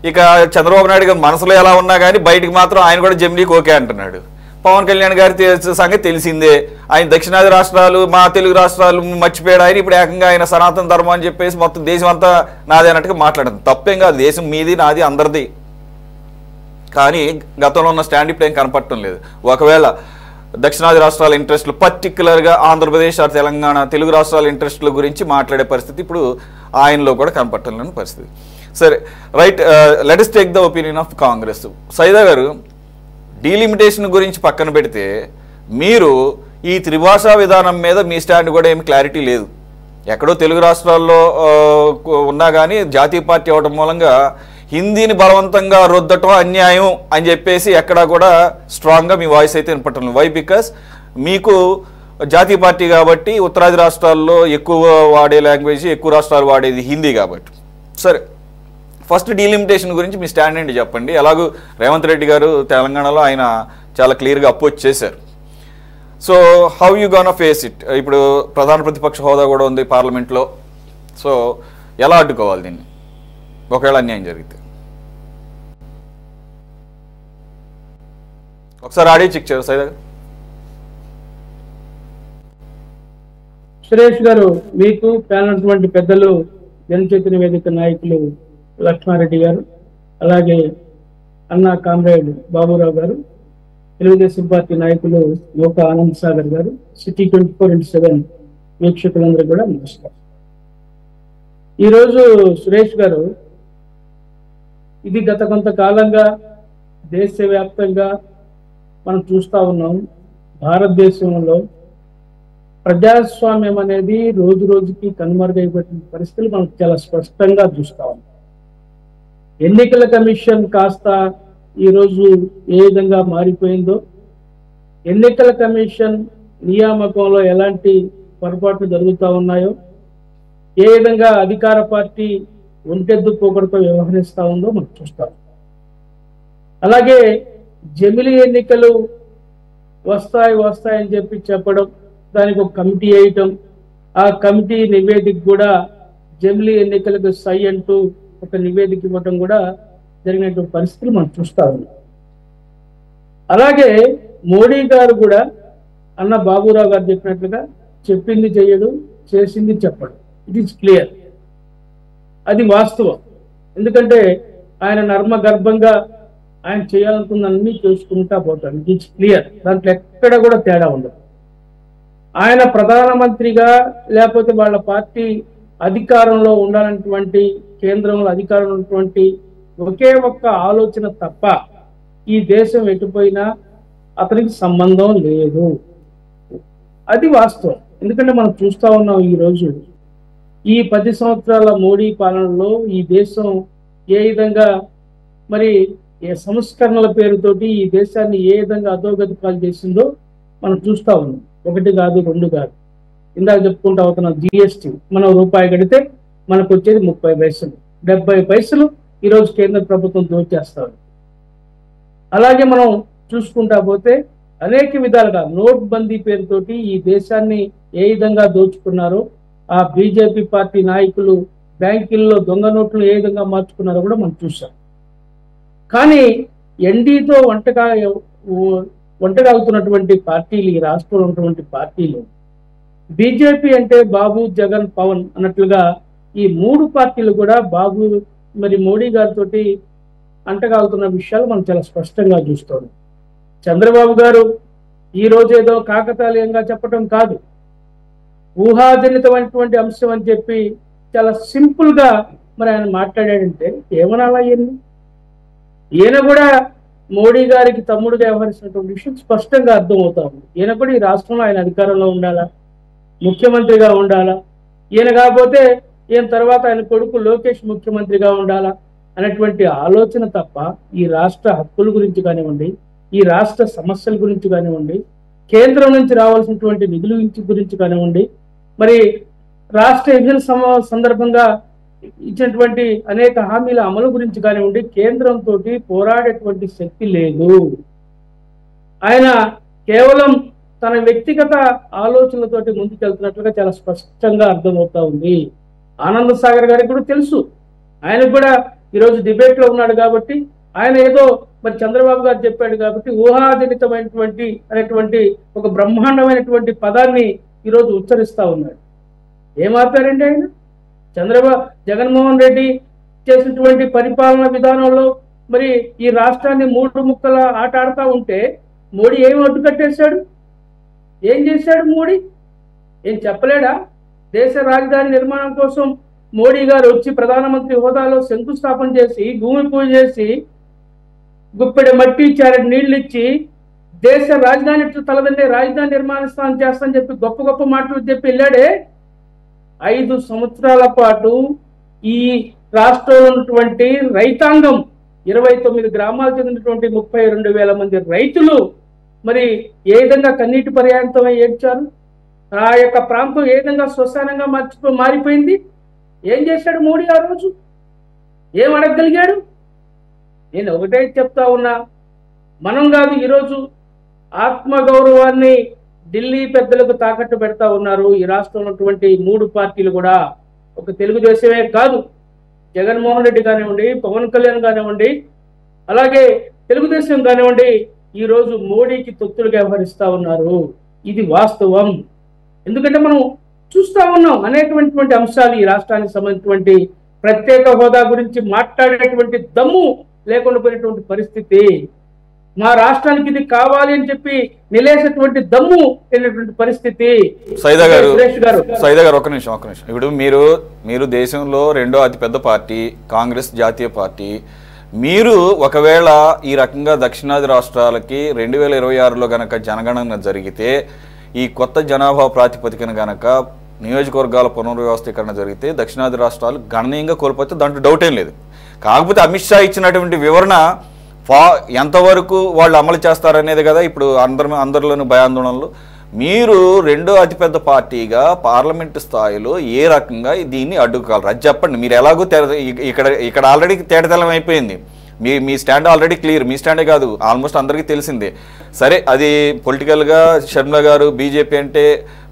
ఇక చంద్రబాబు నాయుడు గారు మనసులో ఎలా ఉన్నా కానీ బయటికి మాత్రం ఆయన కూడా జమిలీకి ఓకే అంటున్నాడు. పవన్ కళ్యాణ్ గారి సంగతి తెలిసిందే, ఆయన దక్షిణాది రాష్ట్రాలు మా తెలుగు రాష్ట్రాలు మర్చిపోయాడు. ఆయన ఇప్పుడు ఏకంగా ఆయన సనాతన ధర్మం అని చెప్పేసి మొత్తం దేశం అంతా నాది అన్నట్టుగా మాట్లాడదు. తప్పేం కాదు, దేశం మీది నాది అందరిది. కానీ గతంలో ఉన్న స్టాండ్ ఇప్పుడు ఏం కనపడటం లేదు. ఒకవేళ దక్షిణాది రాష్ట్రాల ఇంట్రెస్ట్లు, పర్టికులర్గా ఆంధ్రప్రదేశ్ ఆర్ తెలంగాణ తెలుగు రాష్ట్రాల ఇంట్రెస్ట్ల గురించి మాట్లాడే పరిస్థితి ఇప్పుడు ఆయనలో కూడా కనపడటం లేని పరిస్థితి. సరే, right, let us take the opinion of Congress. Saida గారు, డీలిమిటేషన్ గురించి పక్కన పెడితే మీరు ఈ త్రిభాషా విధానం మీద మీ స్టాండ్ కూడా ఏమి క్లారిటీ లేదు. ఎక్కడో తెలుగు రాష్ట్రాల్లో ఉన్నా కానీ జాతీయ పార్టీ అవడం మూలంగా హిందీని బలవంతంగా రుద్దటం అన్యాయం అని చెప్పేసి ఎక్కడా కూడా స్ట్రాంగ్గా మీ వాయిస్ అయితే వినపడటం లేదు. వై? బికాస్ మీకు జాతీయ పార్టీ కాబట్టి ఉత్తరాది రాష్ట్రాల్లో ఎక్కువ వాడే లాంగ్వేజ్, ఎక్కువ రాష్ట్రాలు వాడేది హిందీ కాబట్టి. సరే, ఫస్ట్ డీలిమిటేషన్ గురించి మీ స్టాండ్ ఏంటి చెప్పండి. ఎలాగూ రేవంత్ రెడ్డి గారు తెలంగాణలో ఆయన చాలా క్లియర్గా అపోజ్ చేశారు. So how you gonna face it? ఇప్పుడు ప్రధాన ప్రతిపక్ష హోదా కూడా ఉంది పార్లమెంట్లో. సో ఎలా అడ్డుకోవాలి దీన్ని ఒకవేళ అన్యాయం జరిగితే? ఒకసారి ఆడియో చెక్ చేయాలి సైదా గారు. సురేష్ గారు, మీకు ప్యానల్ పెద్దలు జనచైతన్య వేదిక నాయకులు లక్ష్మారెడ్డి గారు, అలాగే అన్నా కామ్రేడ్ బాబురావు గారు, తెలుగుదేశం పార్టీ నాయకులు యోక ఆనంద్ సాగర్ గారు, సిటీ 24/7 వీక్షకులందరూ కూడా నమస్కారం. ఈరోజు సురేష్ గారు, ఇది గత కొంతకాలంగా దేశవ్యాప్తంగా మనం చూస్తూ ఉన్నాం. భారతదేశంలో ప్రజాస్వామ్యం అనేది రోజు రోజుకి కనుమరుగైపోయిన పరిస్థితులు మనం చాలా స్పష్టంగా చూస్తా ఉన్నాం. ఎన్నికల కమిషన్ కాస్త ఈరోజు ఏ విధంగా మారిపోయిందో, ఎన్నికల కమిషన్ నియామకంలో ఎలాంటి పొరపాట్లు జరుగుతూ ఉన్నాయో, ఏ విధంగా అధికార పార్టీ ఒంటెద్దు పోకడతో వ్యవహరిస్తూ ఉందో మనం చూస్తాం. అలాగే జమిలీ ఎన్నికలు వస్తాయని చెప్పి చెప్పడం, దానికి ఒక కమిటీ వేయటం, ఆ కమిటీ నివేదిక కూడా జమిలీ ఎన్నికలకు సై అంటూ ఒక నివేదిక ఇవ్వటం కూడా జరిగినటువంటి పరిస్థితులు మనం చూస్తా ఉన్నాం. అలాగే మోడీ గారు కూడా అన్న బాబురావు గారు చెప్పినట్లుగా చెప్పింది చెయ్యడు, చేసింది చెప్పడు. ఇట్ ఈస్ క్లియర్, అది వాస్తవం. ఎందుకంటే ఆయన నర్మగర్భంగా ఆయన చేయాలనుకున్నన్ని చేసుకుంటా పోతాడు. ఇట్ ఈస్ క్లియర్, దాంట్లో ఎక్కడ కూడా తేడా ఉండదు. ఆయన ప్రధానమంత్రిగా లేకపోతే వాళ్ళ పార్టీ అధికారంలో ఉండాలన్నటువంటి, కేంద్రంలో అధికారంలో ఉన్నటువంటి ఒకే ఒక్క ఆలోచన తప్ప ఈ దేశం ఎటుపోయినా అతనికి సంబంధం లేదు. అది వాస్తవం. ఎందుకంటే మనం చూస్తా ఉన్నాం ఈరోజు ఈ 10 సంవత్సరాల మోడీ పాలనలో ఈ దేశం ఏ విధంగా మరి ఏ సంస్కరణల పేరుతోటి ఈ దేశాన్ని ఏ విధంగా అధోగతి పాలు చేసిందో మనం చూస్తా ఉన్నాం. 1 కాదు 2 కాదు. ఇందాక చెప్పుకుంటా అవుతున్న జిఎస్టీ, మనం రూపాయి కడితే మనకు వచ్చేది 30 పైసలు, 70 పైసలు ఈరోజు కేంద్ర ప్రభుత్వం దోచేస్తారు. అలాగే మనం చూసుకుంటా పోతే అనేక విధాలుగా నోట్ బందీ పేరుతోటి ఈ దేశాన్ని ఏ విధంగా దోచుకున్నారో, ఆ బీజేపీ పార్టీ నాయకులు బ్యాంకుల్లో దొంగ నోట్లు ఏ విధంగా మార్చుకున్నారో కూడా మనం చూసాం. కానీ ఎన్డీతో వంటగాగుతున్నటువంటి పార్టీలు, ఈ రాష్ట్రంలో ఉన్నటువంటి పార్టీలు, బీజేపీ అంటే బాబు, జగన్, పవన్ అన్నట్లుగా ఈ 3 పార్టీలు కూడా బాబు మరి మోడీ గారితో అంటగాగుతున్న విషయాలు మనం చాలా స్పష్టంగా చూస్తాం. చంద్రబాబు గారు ఈ రోజు ఏదో కాకతాళీయంగా చెప్పడం కాదు, ఊహాజనితమైనటువంటి అంశం అని చెప్పి చాలా సింపుల్ గా మరి ఆయన మాట్లాడాడంటే ఏమనాలా? ఈయన కూడా మోడీ గారికి తమ్ముడుగా వ్యవహరిస్తున్నటువంటి విషయం స్పష్టంగా అర్థమవుతా ఉంది. ఈయన కూడా ఈ రాష్ట్రంలో ఆయన అధికారంలో ఉండాలా, ముఖ్యమంత్రిగా ఉండాలా, ఈయన కాకపోతే ఈయన తర్వాత ఆయన కొడుకు లోకేష్ ముఖ్యమంత్రిగా ఉండాలా అనేటువంటి ఆలోచన తప్ప ఈ రాష్ట్ర హక్కుల గురించి కానివ్వండి, ఈ రాష్ట్ర సమస్యల గురించి కానివ్వండి, కేంద్రం నుంచి రావాల్సినటువంటి నిధుల గురించి కానివ్వండి, మరి రాష్ట్ర విభజన సందర్భంగా ఇచ్చినటువంటి అనేక హామీల అమలు గురించి కానివ్వండి, కేంద్రంతో పోరాడేటువంటి శక్తి లేదు. ఆయన కేవలం తన వ్యక్తిగత ఆలోచనలతోటి ముందుకెళ్తున్నట్లుగా చాలా స్పష్టంగా అర్థమవుతా ఉంది. ఆనంద్ సాగర్ గారికి కూడా తెలుసు. ఆయనకు కూడా ఈరోజు డిబేట్లో ఉన్నాడు కాబట్టి ఆయన ఏదో మరి చంద్రబాబు గారు చెప్పాడు కాబట్టి ఊహాజనితమైనటువంటి అనేటువంటి ఒక బ్రహ్మాండమైనటువంటి పదాన్ని ఈరోజు ఉచ్చరిస్తూ ఉన్నాడు. ఏమాపారండి ఆయన? జగన్మోహన్ రెడ్డి చేసినటువంటి పరిపాలన విధానంలో మరి ఈ రాష్ట్రాన్ని 3 ముక్కల ఆట ఆడుతూ ఉంటే మోడీ ఏం అడ్డుకట్టేశాడు? ఏం చేశాడు మోడీ? ఏం చెప్పలేడా? దేశ రాజధాని నిర్మాణం కోసం మోడీ గారు వచ్చి ప్రధానమంత్రి హోదాలో శంకుస్థాపన చేసి భూమి పూజ చేసి గుప్పెడి మట్టి ఇచ్చారు, నీళ్లు ఇచ్చి దేశ రాజధాని తలదండే రాజధాని నిర్మాణం చేస్తానని చెప్పి గొప్ప గొప్ప మాటలు చెప్పి వెళ్ళాడే. 5 సంవత్సరాల పాటు ఈ రాష్ట్రంలో ఉన్నటువంటి రైతాంగం 29 గ్రామాలు చెందినటువంటి 32,000 మంది రైతులు మరి ఏ విధంగా కన్నీటి పర్యాంతమై ఏడ్చారు? ఆ యొక్క ప్రాంతం ఏ విధంగా శ్మశానంగా మారిపోయింది? ఏం చేశాడు మోడీ ఆ రోజు? ఏం అడగగలిగాడు? నేను ఒకటే చెప్తా ఉన్నా, మనం కాదు ఈరోజు ఆత్మగౌరవాన్ని ఢిల్లీ పెద్దలకు తాకట్టు పెడతా ఉన్నారు ఈ రాష్ట్రంలో ఉన్నటువంటి 3 పార్టీలు కూడా. ఒక తెలుగుదేశమే కాదు, జగన్మోహన్ రెడ్డి కానివ్వండి, పవన్ కళ్యాణ్ కానివ్వండి, అలాగే తెలుగుదేశం కానివ్వండి, ఈరోజు మోడీకి తొత్తులుగా వ్యవహరిస్తూ ఉన్నారు. ఇది వాస్తవం. ఎందుకంటే మనం చూస్తూ ఉన్నాం అనేకమైనటువంటి అంశాలు. ఈ రాష్ట్రానికి సంబంధించినటువంటి ప్రత్యేక హోదా గురించి మాట్లాడేటువంటి దమ్ము లేకుండా పోయినటువంటి పరిస్థితి. మా రాష్ట్రానికి ఇది కావాలి అని చెప్పి నిలేసేటువంటి దమ్ము లేనటువంటి పరిస్థితి. సైదా గారు ఒక నిమిషం. ఇప్పుడు మీరు దేశంలో 2వ అతిపెద్ద పార్టీ కాంగ్రెస్ జాతీయ పార్టీ. మీరు ఒకవేళ ఈ రకంగా దక్షిణాది రాష్ట్రాలకి 2026లో గనక జనగణన జరిగితే, ఈ కొత్త జనాభా ప్రాతిపదికన గనక నియోజకవర్గాల పునర్వ్యవస్థీకరణ జరిగితే దక్షిణాది రాష్ట్రాలు గణనీయంగా కోల్పోతే దాంట్లో డౌట్ ఏం లేదు. కాకపోతే అమిత్ షా ఇచ్చినటువంటి వివరణ ఎంతవరకు వాళ్ళు అమలు చేస్తారనేది కదా ఇప్పుడు అందరిలోనూ భయాందోళనలు. మీరు 2వ అతిపెద్ద పార్టీగా పార్లమెంటు స్థాయిలో ఏ రకంగా దీన్ని అడ్డుకోగలరు అది చెప్పండి. మీరు ఎలాగో ఇక్కడ ఆల్రెడీ తేటతెల్లం అయిపోయింది. మీ స్టాండ్ ఆల్రెడీ క్లియర్. మీ స్టాండే కాదు, ఆల్మోస్ట్ అందరికీ తెలిసిందే. సరే, అది పొలిటికల్గా షర్మిల గారు బీజేపీ అంటే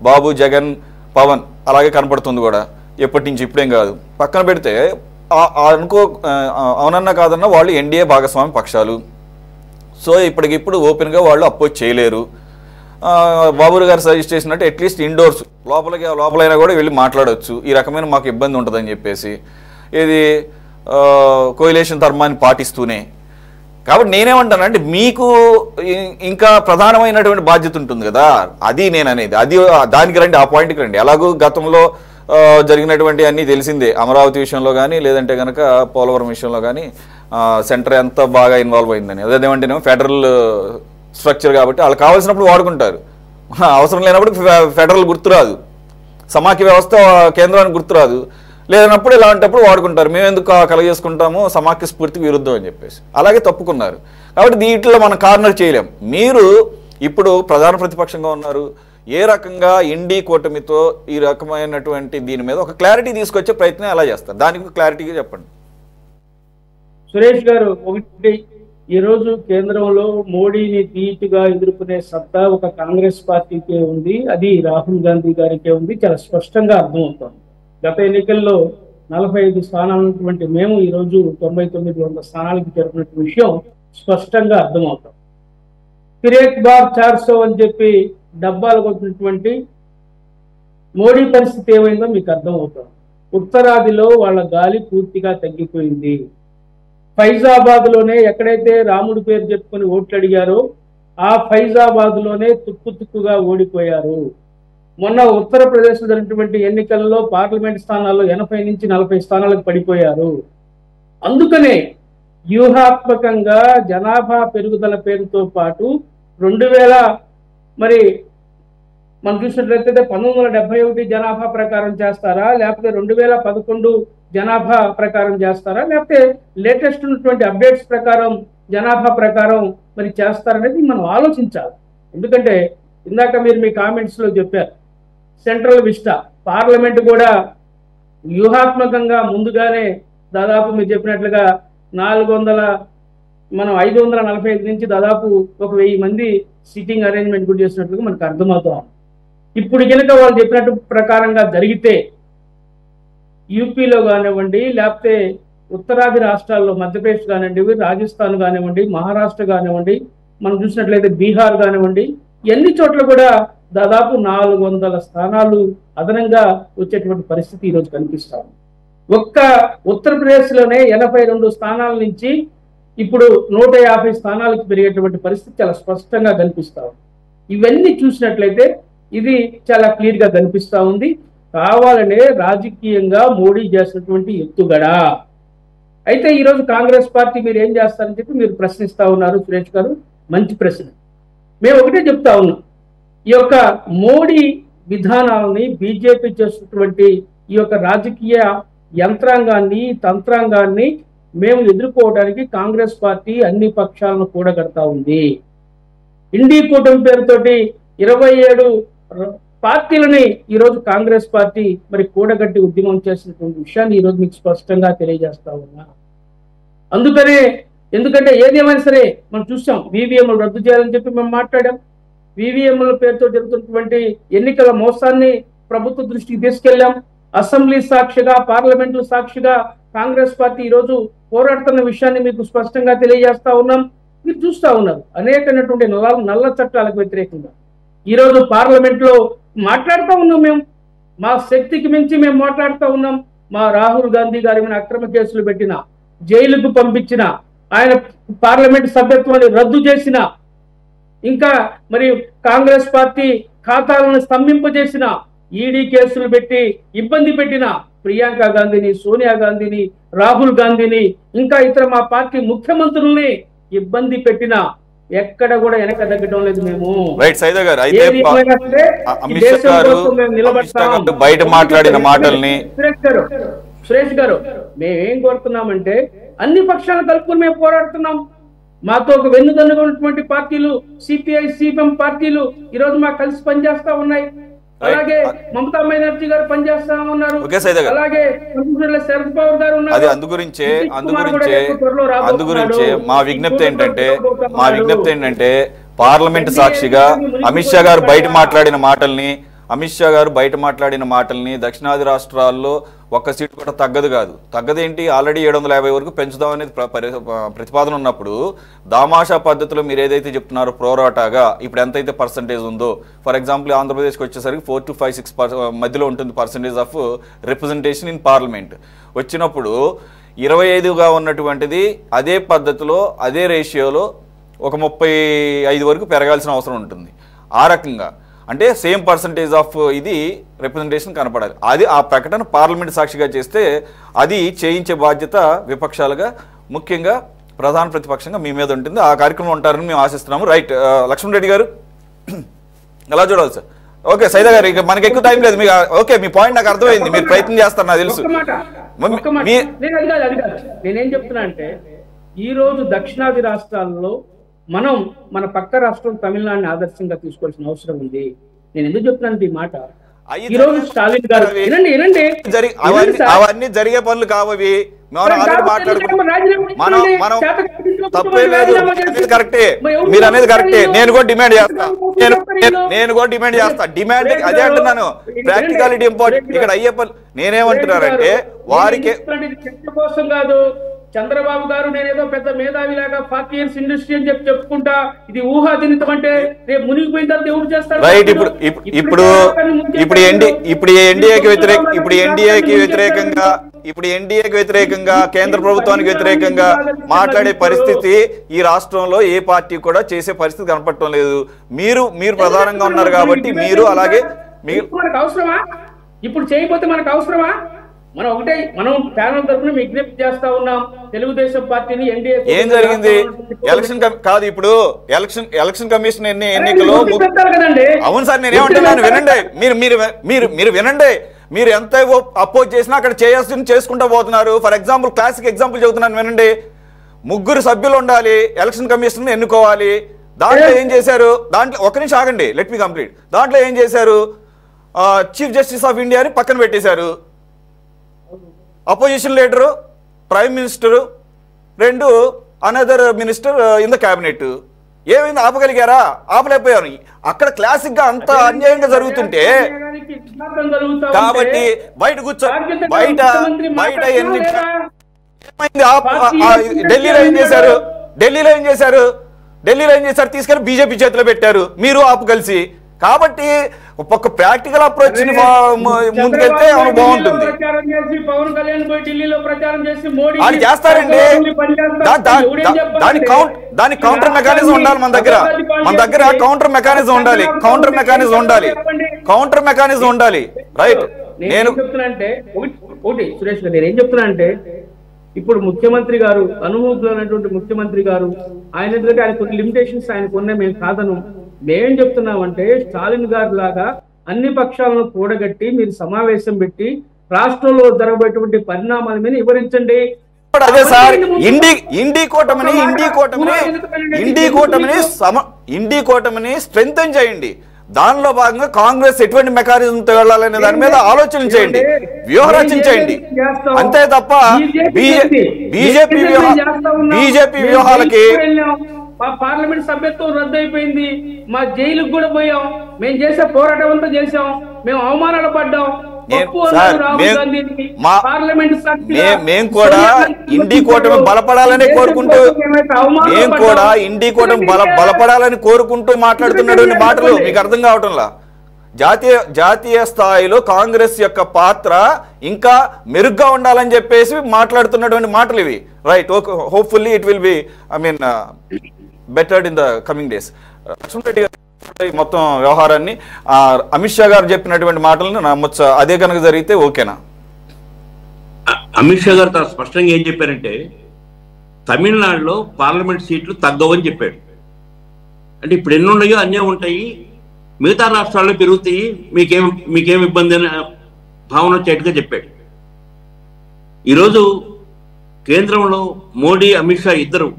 బాబు, జగన్, పవన్ అలాగే కనపడుతుంది కూడా ఎప్పటి నుంచి, ఇప్పుడేం కాదు. పక్కన పెడితే అవునన్నా కాదన్నా వాళ్ళు ఎన్డీఏ భాగస్వామి పక్షాలు. సో ఇప్పటికిప్పుడు ఓపెన్గా వాళ్ళు అపోజ్ చేయలేరు. బాబు గారు సజెస్ట్ చేసినట్టు అట్లీస్ట్ ఇండోర్స్ లోపలైనా కూడా వెళ్ళి మాట్లాడవచ్చు. ఈ రకమైన మాకు ఇబ్బంది ఉంటుందని చెప్పేసి ఇది కోయిలేషన్ ధర్మాన్ని పాటిస్తూనే. కాబట్టి నేనేమంటానంటే మీకు ఇంకా ప్రధానమైనటువంటి బాధ్యత ఉంటుంది కదా, అది నేను అనేది. అది దానికి రండి, ఆ పాయింట్కి రండి. ఎలాగో గతంలో జరిగినటువంటి అన్నీ తెలిసిందే. అమరావతి విషయంలో కానీ లేదంటే కనుక పోలవరం విషయంలో కానీ సెంటర్ ఎంత బాగా ఇన్వాల్వ్ అయిందని. అదేమంటేనేమో ఫెడరల్ స్ట్రక్చర్ కాబట్టి వాళ్ళు కావాల్సినప్పుడు వాడుకుంటారు, అవసరం లేనప్పుడు ఫెడరల్ గుర్తురాదు, సమాఖ్య వ్యవస్థ కేంద్రానికి గుర్తురాదు, లేదన్నప్పుడు ఇలాంటప్పుడు వాడుకుంటారు. మేము ఎందుకు కలగజేసుకుంటాము సమాఖ్య స్ఫూర్తికి విరుద్ధం అని చెప్పేసి అలాగే తప్పుకున్నారు. కాబట్టి దీంట్లో మనం కార్నర్ చేయలేం. మీరు ఇప్పుడు ప్రధాన ప్రతిపక్షంగా ఉన్నారు. ఏ రకంగా ఇండి కూటమితో ఈ రకమైనటువంటి దీని మీద ఒక క్లారిటీ తీసుకొచ్చే ప్రయత్నం ఎలా చేస్తారు? దానికి క్లారిటీగా చెప్పండి. సురేష్ గారు, ఒకటి, ఈరోజు కేంద్రంలో మోడీని ధీటుగా ఎదుర్కొనే సత్తా ఒక కాంగ్రెస్ పార్టీకే ఉంది, అది రాహుల్ గాంధీ గారికే ఉంది. చాలా స్పష్టంగా అర్థమవుతుంది. గత ఎన్నికల్లో 45 స్థానాలు ఉన్నటువంటి మేము ఈరోజు 99 స్థానాలకు చేరుకున్న విషయం స్పష్టంగా అర్థమవుతాం. ఫిర్ బార్ 400 అని చెప్పి డబ్బాలు కొట్టినటువంటి మోడీ పరిస్థితి ఏమైందో మీకు అర్థమవుతాం. ఉత్తరాదిలో వాళ్ళ గాలి పూర్తిగా తగ్గిపోయింది. ఫైజాబాద్లోనే ఎక్కడైతే రాముడి పేరు చెప్పుకొని ఓట్లు అడిగారో ఆ ఫైజాబాద్లోనే తుక్కుగా ఓడిపోయారు. మొన్న ఉత్తరప్రదేశ్లో జరిగినటువంటి ఎన్నికల్లో పార్లమెంట్ స్థానాల్లో 80 నుంచి 40 స్థానాలకు పడిపోయారు. అందుకనే వ్యూహాత్మకంగా జనాభా పెరుగుదల పేరుతో పాటు 2000 మరి మనం చూసినట్లయితే 1971 జనాభా ప్రకారం చేస్తారా, లేకపోతే 2011 జనాభా ప్రకారం చేస్తారా, లేకపోతే లేటెస్ట్ ఉన్నటువంటి అప్డేట్స్ ప్రకారం జనాభా ప్రకారం మరి చేస్తారనేది మనం ఆలోచించాలి. ఎందుకంటే ఇందాక మీరు మీ కామెంట్స్లో చెప్పారు, సెంట్రల్ విస్టా పార్లమెంట్ కూడా వ్యూహాత్మకంగా ముందుగానే దాదాపు మీరు చెప్పినట్లుగా 545 నుంచి దాదాపు 1000 మంది సిట్టింగ్ అరేంజ్మెంట్ కూడా చేసినట్లుగా మనకు అర్థమవుతాం. ఇప్పుడు కనుక వాళ్ళు చెప్పినట్టు ప్రకారంగా జరిగితే యూపీలో కానివ్వండి, లేకపోతే ఉత్తరాది రాష్ట్రాల్లో మధ్యప్రదేశ్ కానివ్వండి, రాజస్థాన్ కానివ్వండి, మహారాష్ట్ర కానివ్వండి, మనం చూసినట్లయితే బీహార్ కానివ్వండి, ఎన్ని చోట్ల కూడా దాదాపు 400 స్థానాలు అదనంగా వచ్చేటువంటి పరిస్థితి ఈరోజు కనిపిస్తాం. ఒక్క ఉత్తరప్రదేశ్లోనే 82 స్థానాల నుంచి ఇప్పుడు 150 స్థానాలకు పెరిగేటువంటి పరిస్థితి చాలా స్పష్టంగా కనిపిస్తా ఉంది. ఇవన్నీ చూసినట్లయితే ఇది చాలా క్లియర్ గా కనిపిస్తా ఉంది. కావాలనే రాజకీయంగా మోడీ చేసినటువంటి ఎత్తుగడ. అయితే ఈరోజు కాంగ్రెస్ పార్టీ మీరు ఏం చేస్తారని చెప్పి మీరు ప్రశ్నిస్తా ఉన్నారు సురేష్ గారు. మంచి ప్రశ్న. మేము ఒకటే చెప్తా ఉన్నాం, ఈ యొక్క మోడీ విధానాలని, బీజేపీ చేస్తున్నటువంటి ఈ యొక్క రాజకీయ యంత్రాంగాన్ని, తంత్రాంగాన్ని మేము ఎదుర్కోవడానికి కాంగ్రెస్ పార్టీ అన్ని పక్షాలను కూడగడతా ఉంది. ఇండి కూటమి పేరుతోటి 27 పార్టీలని ఈరోజు కాంగ్రెస్ పార్టీ మరి కూడగట్టి ఉద్యమం చేసినటువంటి విషయాన్ని ఈరోజు మీకు స్పష్టంగా తెలియజేస్తా ఉన్నా. ఎందుకంటే ఏది ఏమైనా సరే మనం చూసాం, ఈవీఎంలు రద్దు చేయాలని చెప్పి మేము మాట్లాడాం. ఈవీఎంల పేరుతో జరుగుతున్నటువంటి ఎన్నికల మోసాన్ని ప్రభుత్వ దృష్టికి తీసుకెళ్లాం. అసెంబ్లీ సాక్షిగా, పార్లమెంటు సాక్షిగా కాంగ్రెస్ పార్టీ ఈరోజు పోరాడుతున్న విషయాన్ని మీకు స్పష్టంగా తెలియజేస్తా ఉన్నాం. మీరు చూస్తా ఉన్నారు, అనేకమైనటువంటి నల్ల చట్టాలకు వ్యతిరేకంగా ఈరోజు పార్లమెంట్ లో మాట్లాడుతూ ఉన్నాం. మేము మా శక్తికి మించి మేము మాట్లాడుతూ ఉన్నాం. మా రాహుల్ గాంధీ గారి మీద అక్రమ కేసులు పెట్టిన, జైలుకు పంపించిన, ఆయన పార్లమెంట్ సభ్యత్వాన్ని రద్దు చేసిన, ఇంకా మరి కాంగ్రెస్ పార్టీ ఖాతాలను స్తంభింపజేసిన, ఈడీ కేసులు పెట్టి ఇబ్బంది పెట్టిన ప్రియాంక గాంధీని, సోనియా గాంధీని, రాహుల్ గాంధీని, ఇంకా ఇతర మా పార్టీ ముఖ్యమంత్రుల్ని ఇబ్బంది పెట్టిన ఎక్కడ కూడా వెనక తగ్గడం లేదు. మేము బయట మాట్లాడిన మాటల్ని సురేష్ గారు మేమేం కోరుతున్నామంటే అన్ని పక్షాలను కలుపుకొని మేము పోరాడుతున్నాం. మాతో ఒక వెన్నుదన్నుగా ఉన్నటువంటి పార్టీలు, సిపిఐ, సిపిఎం పార్టీలు ఈరోజు మాకు కలిసి పనిచేస్తా ఉన్నాయి. అలాగే మమతా బెనర్జీ గారు పనిచేస్తా ఉన్నారు. అలాగే శరద్ పవార్ గారు ఉన్నారు. అందుగురించే మా విజ్ఞప్తి ఏంటంటే పార్లమెంట్ సాక్షిగా అమిత్ షా గారు బయట మాట్లాడిన మాటల్ని దక్షిణాది రాష్ట్రాల్లో ఒక్క సీటు కూడా తగ్గదేంటి, ఆల్రెడీ 750 వరకు పెంచుదాం అనేది ప్రతిపాదన ఉన్నప్పుడు దామాషా పద్ధతిలో మీరు ఏదైతే చెప్తున్నారో ప్రోరాటాగా ఇప్పుడు ఎంతైతే పర్సంటేజ్ ఉందో, ఫర్ ఎగ్జాంపుల్ ఆంధ్రప్రదేశ్కి వచ్చేసరికి 4 to 5, 6% మధ్యలో ఉంటుంది percentage of representation in parliament. వచ్చినప్పుడు 25గా ఉన్నటువంటిది అదే పద్ధతిలో, అదే రేషియోలో ఒక 35 వరకు పెరగాల్సిన అవసరం ఉంటుంది. ఆ రకంగా అంటే సేమ్ పర్సంటేజ్ ఆఫ్ ఇది రిప్రజెంటేషన్ కనపడాలి. అది ఆ ప్రకటన పార్లమెంట్ సాక్షిగా చేస్తే అది చేయించే బాధ్యత విపక్షాలుగా, ముఖ్యంగా ప్రధాన ప్రతిపక్షంగా మీ మీద ఉంటుంది. ఆ కార్యక్రమం ఉంటారని మేము ఆశిస్తున్నాము. రైట్, లక్ష్మణ్ రెడ్డి గారు ఎలా చూడాలి సార్? ఓకే సైదా గారు, ఇక మనకి ఎక్కువ టైం లేదు. మీకు ఓకే, మీ పాయింట్ నాకు అర్థమైంది, మీరు ప్రయత్నం చేస్తారు నాకు తెలుసు. నేనేం చెప్తున్నా అంటే ఈ రోజు దక్షిణాది రాష్ట్రాల్లో మనం మన పక్క రాష్ట్రం తమిళనాడుని ఆదర్శంగా తీసుకోవాల్సిన అవసరం ఉంది. నేను ఎందుకు చెప్తున్నాను ఈ మాట? ఈ రోజు స్టాలిన్ గారు అవన్నీ జరిగే పనులు కావవి. కరెక్టే, మీరు అనేది కరెక్టే. నేను కూడా డిమాండ్ చేస్తా. డిమాండ్ అదే అంటున్నాను, ప్రాక్టికాలిటీ ఇంపార్టెంట్. ఇక్కడ అయ్యే పనులు నేనేమంటున్నారంటే వారికి కోసం కాదు. చంద్రబాబు గారు నేనేదో పెద్ద మేధావిలాగా 40 years ఇండస్ట్రీ అని చెప్పుకుంటా, ఇది ఊహాజనితం అంటే రేపు మునిగిపోయిన తర్వాత ఎవరు చేస్తారు? రైట్. ఇప్పుడు ఎన్డీఏకి వ్యతిరేకంగా కేంద్ర ప్రభుత్వానికి వ్యతిరేకంగా మాట్లాడే పరిస్థితి ఈ రాష్ట్రంలో ఏ పార్టీ కూడా చేసే పరిస్థితి కనపడటం లేదు. మీరు ప్రధానంగా ఉన్నారు కాబట్టి మీరు అలాగే మనకు అవసరమా? ఇప్పుడు చేయకపోతే మనకు అవసరమా? మనం ప్యానల్ తరఫున విజ్ఞప్తి చేస్తా ఉన్నాం. తెలుగుదేశం పార్టీని ఎన్డీఏ ఏం జరిగింది? ఎలక్షన్ కాదు, ఇప్పుడు ఎలక్షన్ కమిషన్ ఎన్నికలు. అవును సార్, నేనేమంటున్నాను వినండి, మీరు వినండి. మీరు ఎంత అపోజ్ చేసినా అక్కడ చేసుకుంటూ పోతున్నారు. ఫర్ ఎగ్జాంపుల్, క్లాసిక్ ఎగ్జాంపుల్ చెబుతున్నాను వినండి. 3 సభ్యులు ఉండాలి, ఎలక్షన్ కమిషన్ ఎన్నుకోవాలి. దాంట్లో ఏం చేశారు? దాంట్లో ఒక్క నిమిషం ఆగండి, లెట్ మీ కంప్లీట్. దాంట్లో ఏం చేశారు? చీఫ్ జస్టిస్ ఆఫ్ ఇండియాని పక్కన పెట్టేశారు. Opposition leader, prime minister, 2 another minister in the cabinet. ఏమైంది? ఆపగలిగారా? ఆపలేకపోయారు. అక్కడ క్లాసిక్ గా అంత అన్యాయంగా జరుగుతుంటే కాబట్టి బయట కూర్చో బయట ఎన్ని ఢిల్లీలో ఏం చేశారు తీసుకెళ్లి బీజేపీ చేతిలో పెట్టారు మీరు ఆపు కలిసి. కాబట్టి ఒక ప్రాక్టికల్ అప్రోచ్ ముందుకెళ్తే బాగుంటుంది. అది చేస్తారండి, దాని కౌంటర్ మెకానిజం ఉండాలి మన దగ్గర కౌంటర్ మెకానిజం ఉండాలి. రైట్. నేను చెప్తున్నా అంటే ఒకటి సురేష్ గారు, నేనేం చెప్తున్నా అంటే ఇప్పుడు ముఖ్యమంత్రి గారు అనుభూతులైనటువంటి ముఖ్యమంత్రి గారు ఆయన కొన్ని లిమిటేషన్స్ ఆయనకు ఉన్నాయి, మేము కాదను. మేమేం చెప్తున్నామంటే స్టాలిన్ గారి లాగా అన్ని పక్షాలను కూడగట్టి మీరు సమావేశం పెట్టి రాష్ట్రంలో జరగబోయేటువంటి పరిణామాల మీద వివరించండి. అదే సార్ ఇండి కూటమిని స్ట్రెంగ్తెన్ చేయండి. దానిలో భాగంగా కాంగ్రెస్ ఎటువంటి మెకానిజంతో వెళ్ళాలనే దాని మీద ఆలోచన చేయండి, వ్యూహరచన చేయండి. అంతే తప్ప బీజేపీ వ్యూహాలకి పార్లమెంట్ సభ్యత్వం రద్దు అయిపోయింది, మా జైలుకు కూడా పోయాం, మేము చేసే పోరాటం అంతా చేసాం, మేము అవమానాలు పడ్డాం. మేము కూడా ఇండి కూటమి బలపడాలని కోరుకుంటూ మాట్లాడుతున్నటువంటి మాటలు మీకు అర్థం కావటంలా. జాతీయ స్థాయిలో కాంగ్రెస్ యొక్క పాత్ర ఇంకా మెరుగ్గా ఉండాలని చెప్పేసి మాట్లాడుతున్నటువంటి మాటలు ఇవి. Right. Hopefully it will be బెటర్డ్ in the coming days. మొత్తం వ్యవహారాన్ని అమిత్ షా గారు చెప్పినటువంటి మాటలను నమ్మొచ్చా? అదే కనుక జరిగితే ఓకేనా? అమిత్ షా గారు చాలా స్పష్టంగా ఏం చెప్పారంటే తమిళనాడులో పార్లమెంట్ సీట్లు తగ్గవని చెప్పాడు. అంటే ఇప్పుడు ఎన్ని ఉన్నాయో అన్నీ ఉంటాయి, మిగతా రాష్ట్రాల్లో పెరుగుతాయి, మీకేం ఇబ్బంది అనే భావన వచ్చేట్టుగా చెప్పాడు. ఈరోజు కేంద్రంలో మోడీ అమిత్ షా ఇద్దరు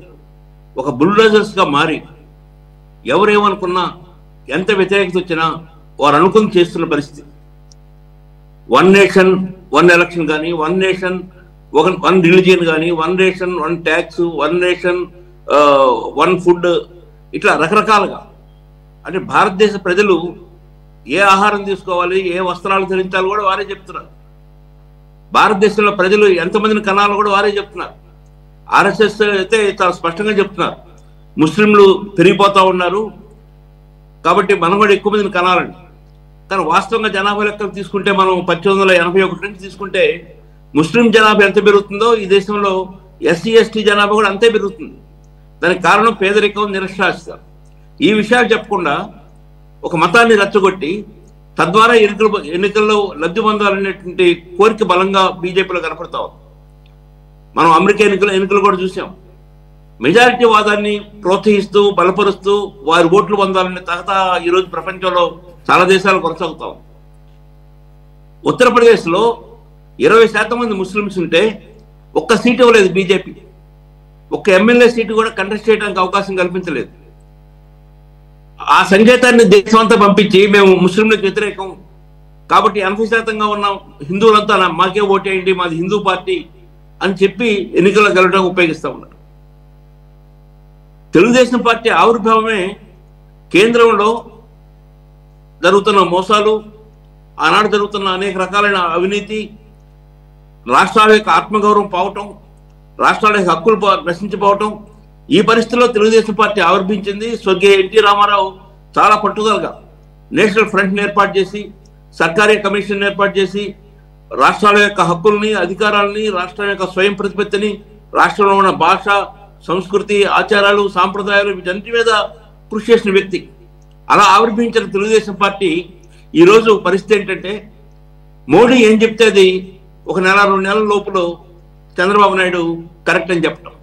ఒక బుల్డోజర్స్గా మారి ఎవరేమనుకున్నా ఎంత వ్యతిరేకత వచ్చినా వారు అనుకుని చేస్తున్న పరిస్థితి. 1 నేషన్ 1 ఎలక్షన్ కానీ, 1 నేషన్ 1 రిలీజియన్ కానీ, 1 నేషన్ 1 ట్యాక్స్, 1 నేషన్ 1 ఫుడ్, ఇట్లా రకరకాలుగా. అంటే భారతదేశ ప్రజలు ఏ ఆహారం తీసుకోవాలి, ఏ వస్త్రాలు ధరించాలి కూడా వారే చెప్తున్నారు. భారతదేశంలో ప్రజలు ఎంతమందిని కనాలో కూడా వారే చెప్తున్నారు. ఆర్ఎస్ఎస్ అయితే చాలా స్పష్టంగా చెప్తున్నారు, ముస్లింలు పెరిగిపోతూ ఉన్నారు కాబట్టి మనం కూడా ఎక్కువ మందిని కనాలండి. కానీ వాస్తవంగా జనాభా లెక్కలు తీసుకుంటే మనం 1881 నుంచి తీసుకుంటే ముస్లిం జనాభా ఎంత పెరుగుతుందో ఈ దేశంలో ఎస్సీ ఎస్టీ జనాభా కూడా అంతే పెరుగుతుంది. దానికి కారణం పేదరికం, నిరక్షరాస్యత. ఈ విషయాలు చెప్పకుండా ఒక మతాన్ని రెచ్చగొట్టి తద్వారా ఎన్నికల్లో లబ్ధి పొందాలనేటువంటి కోరిక బలంగా బీజేపీలో కనపడతా ఉంది. మనం అమెరికా ఎన్నికలు కూడా చూసాం. మెజారిటీ వాదాన్ని ప్రోత్సహిస్తూ బలపరుస్తూ వారి ఓట్లు పొందాలనే తహతా ఈరోజు ప్రపంచంలో చాలా దేశాలు కొనసాగుతాం. ఉత్తరప్రదేశ్లో 20% మంది ముస్లిమ్స్ ఉంటే ఒక్క సీటు ఇవ్వలేదు బీజేపీ. ఒక్క ఎమ్మెల్యే సీటు కూడా కంటెస్ట్ చేయడానికి అవకాశం కల్పించలేదు. ఆ సంకేతాన్ని దేశమంతా పంపించి మేము ముస్లింలకు వ్యతిరేకం కాబట్టి 80% ఉన్న హిందువులంతా మాకే ఓటేయండి, మాది హిందూ పార్టీ అని చెప్పి ఎన్నికల్లో గెలవడానికి ఉపయోగిస్తూ ఉన్నారు. తెలుగుదేశం పార్టీ ఆవిర్భావమే కేంద్రంలో జరుగుతున్న మోసాలు, ఆనాడు జరుగుతున్న అనేక రకాలైన అవినీతి, రాష్ట్రాల యొక్క ఆత్మగౌరవం పోవటం, రాష్ట్రాల యొక్క హక్కులు నశించిపోవటం, ఈ పరిస్థితుల్లో తెలుగుదేశం పార్టీ ఆవిర్భించింది. స్వర్గీయ ఎన్టీ రామారావు చాలా పట్టుదలగా నేషనల్ ఫ్రంట్ని ఏర్పాటు చేసి, సర్కారీ కమిషన్ ఏర్పాటు చేసి, రాష్ట్రాల యొక్క హక్కుల్ని, అధికారాలని, రాష్ట్రం యొక్క స్వయం ప్రతిపత్తిని, రాష్ట్రంలో ఉన్న భాష, సంస్కృతి, ఆచారాలు, సాంప్రదాయాలు వీటన్నిటి మీద కృషి చేసిన వ్యక్తి. అలా ఆవిర్భించిన తెలుగుదేశం పార్టీ ఈరోజు పరిస్థితి ఏంటంటే మోడీ ఏం చెప్తే అది 1 నెల 2 నెలల లోపల చంద్రబాబు నాయుడు కరెక్ట్ అని చెప్పడం.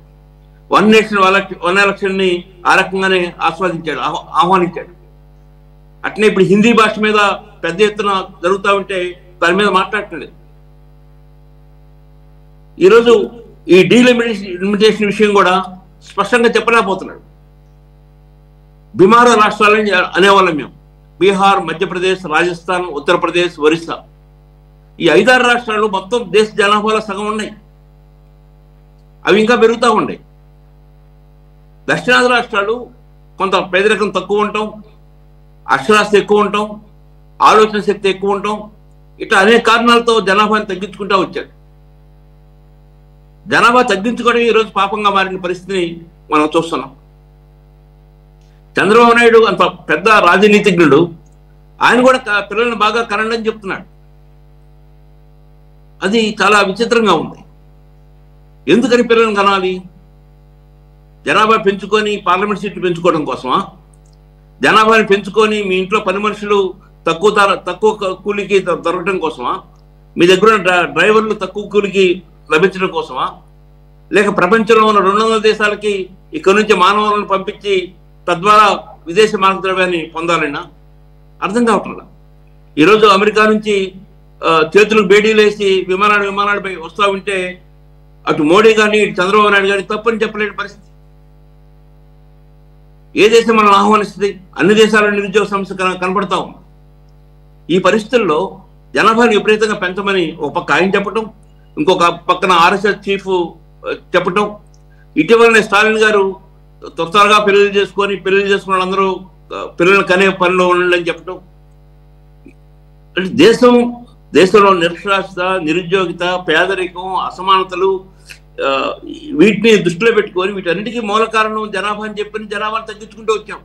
1 నేషన్ 1 ఎలక్షన్ని ఆ రకంగానే ఆహ్వానించాడు. అట్నే ఇప్పుడు హిందీ భాష మీద పెద్ద ఎత్తున జరుగుతూ ఉంటే దాని మీద మాట్లాడట్లేదు. ఈరోజు ఈ డీలిమిటేషన్ విషయం కూడా స్పష్టంగా చెప్పలేకపోతున్నాడు. బిమార రాష్ట్రాలని అనేవాళ్ళం మేము. బీహార్, మధ్యప్రదేశ్, రాజస్థాన్, ఉత్తరప్రదేశ్, ఒరిస్సా, ఈ 5-6 రాష్ట్రాలు మొత్తం దేశ జనాభాలో సగం ఉన్నాయి. అవి ఇంకా పెరుగుతూ ఉన్నాయి. దక్షిణాది రాష్ట్రాలు కొంత పేదరికం తక్కువ ఉంటాం, అక్షరాస్యత ఎక్కువ ఉంటాం, ఆలోచన శక్తి ఎక్కువ ఉండటం, ఇట్లా అనేక కారణాలతో జనాభాని తగ్గించుకుంటూ వచ్చారు. జనాభా తగ్గించుకోవడం ఈరోజు పాపంగా మారిన పరిస్థితిని మనం చూస్తున్నాం. చంద్రబాబు నాయుడు అంత పెద్ద రాజనీతిజ్ఞుడు, ఆయన కూడా పిల్లల్ని బాగా కనండి అని చెప్తున్నాడు. అది చాలా విచిత్రంగా ఉంది. ఎందుకని పిల్లల్ని కనాలి? జనాభా పెంచుకొని పార్లమెంట్ సీట్లు పెంచుకోవడం కోసమా? జనాభాని పెంచుకొని మీ ఇంట్లో పని మనుషులు తక్కువ కూలికి దొరకడం కోసమా? మీ దగ్గర డ్రైవర్లు తక్కువ కూలికి లభించడం కోసమా? లేక ప్రపంచంలో ఉన్న 200 దేశాలకి ఇక్కడ నుంచి మానవులను పంపించి తద్వారా విదేశీ మార్గద్రవ్యాన్ని పొందాలన్నా? అర్థం కావట్లేదు. ఈరోజు అమెరికా నుంచి చేతులకు బేడీలు వేసి విమానాలపై వస్తూ ఉంటే అటు మోడీ కానీ చంద్రబాబు నాయుడు కానీ తప్పని చెప్పలేని పరిస్థితి. ఏ దేశం మనం ఆహ్వానిస్తుంది? అన్ని దేశాల నిరుద్యోగ సమస్య కనపడతా ఉంది. ఈ పరిస్థితుల్లో జనాభాని విపరీతంగా పెంచమని ఒక పక్క ఆయన చెప్పటం, ఇంకొక పక్కన ఆర్ఎస్ఎస్ చీఫ్ చెప్పటం, ఇటీవలనే స్టాలిన్ గారు త్వరగా పెళ్లి చేసుకున్న వాళ్ళందరూ పిల్లలు కనే పనిలో ఉండండి అని చెప్పటం. అంటే దేశంలో నిరక్షరాస్యత, నిరుద్యోగిత, పేదరికం, అసమానతలు, వీటిని దృష్టిలో పెట్టుకొని వీటన్నిటికీ మూల కారణం జనాభా అని చెప్పి జనాభాను తగ్గించుకుంటూ వచ్చాం.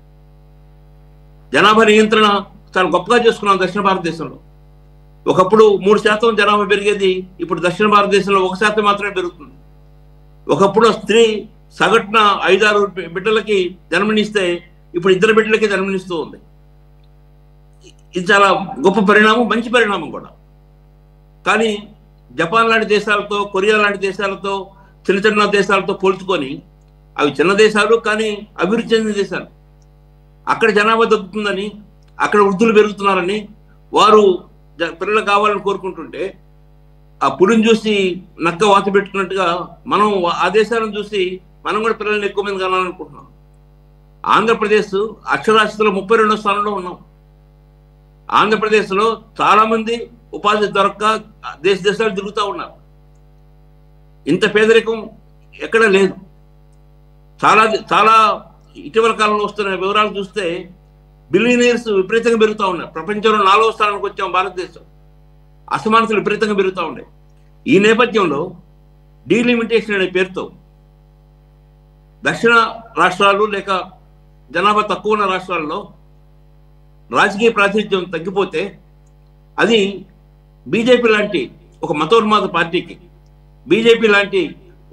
జనాభా నియంత్రణ చాలా గొప్పగా చేసుకున్నాం దక్షిణ భారతదేశంలో. ఒకప్పుడు 3% జనాభా పెరిగేది, ఇప్పుడు దక్షిణ భారతదేశంలో 1% మాత్రమే పెరుగుతుంది. ఒకప్పుడు స్త్రీ సగటున 5-6 బిడ్డలకి జన్మనిస్తే ఇప్పుడు 2 బిడ్డలకి జన్మనిస్తూ ఉంది. ఇది చాలా గొప్ప పరిణామం, మంచి పరిణామం కూడా. కానీ జపాన్ లాంటి దేశాలతో, కొరియా లాంటి దేశాలతో, చిన్న దేశాలతో పోల్చుకొని, అవి చిన్న దేశాలు కానీ అభివృద్ధి చెందిన దేశాలు, అక్కడ జనాభా తగ్గుతుందని, అక్కడ వృద్ధులు పెరుగుతున్నారని వారు పిల్లలు కావాలని కోరుకుంటుంటే, ఆ పులిని చూసి నక్క వాత పెట్టుకున్నట్టుగా మనం ఆ దేశాలను చూసి మనం కూడా పిల్లల్ని ఎక్కువ మంది కనాలనుకుంటున్నాం. ఆంధ్రప్రదేశ్ అక్షరాస్యతలో 32వ స్థానంలో ఉన్నాం. ఆంధ్రప్రదేశ్లో చాలా మంది ఉపాధి దొరక్క దేశాలు తిరుగుతూ ఉన్నారు. ఇంత పేదరికం ఎక్కడ లేదు. చాలా ఇటీవల కాలంలో వస్తున్న వివరాలు చూస్తే బిలియనీర్స్ విపరీతంగా పెరుగుతూ ఉన్నారు. ప్రపంచంలో 4వ స్థానానికి వచ్చాం భారతదేశం. అసమానతలు విపరీతంగా పెరుగుతూ ఉన్నాయి. ఈ నేపథ్యంలో డీలిమిటేషన్ అనే పేరుతో దక్షిణ రాష్ట్రాలు లేక జనాభా తక్కువ ఉన్న రాష్ట్రాల్లో రాజకీయ ప్రాతినిధ్యం తగ్గిపోతే అది బీజేపీ లాంటి ఒక మతోన్మాద పార్టీకి, బీజేపీ లాంటి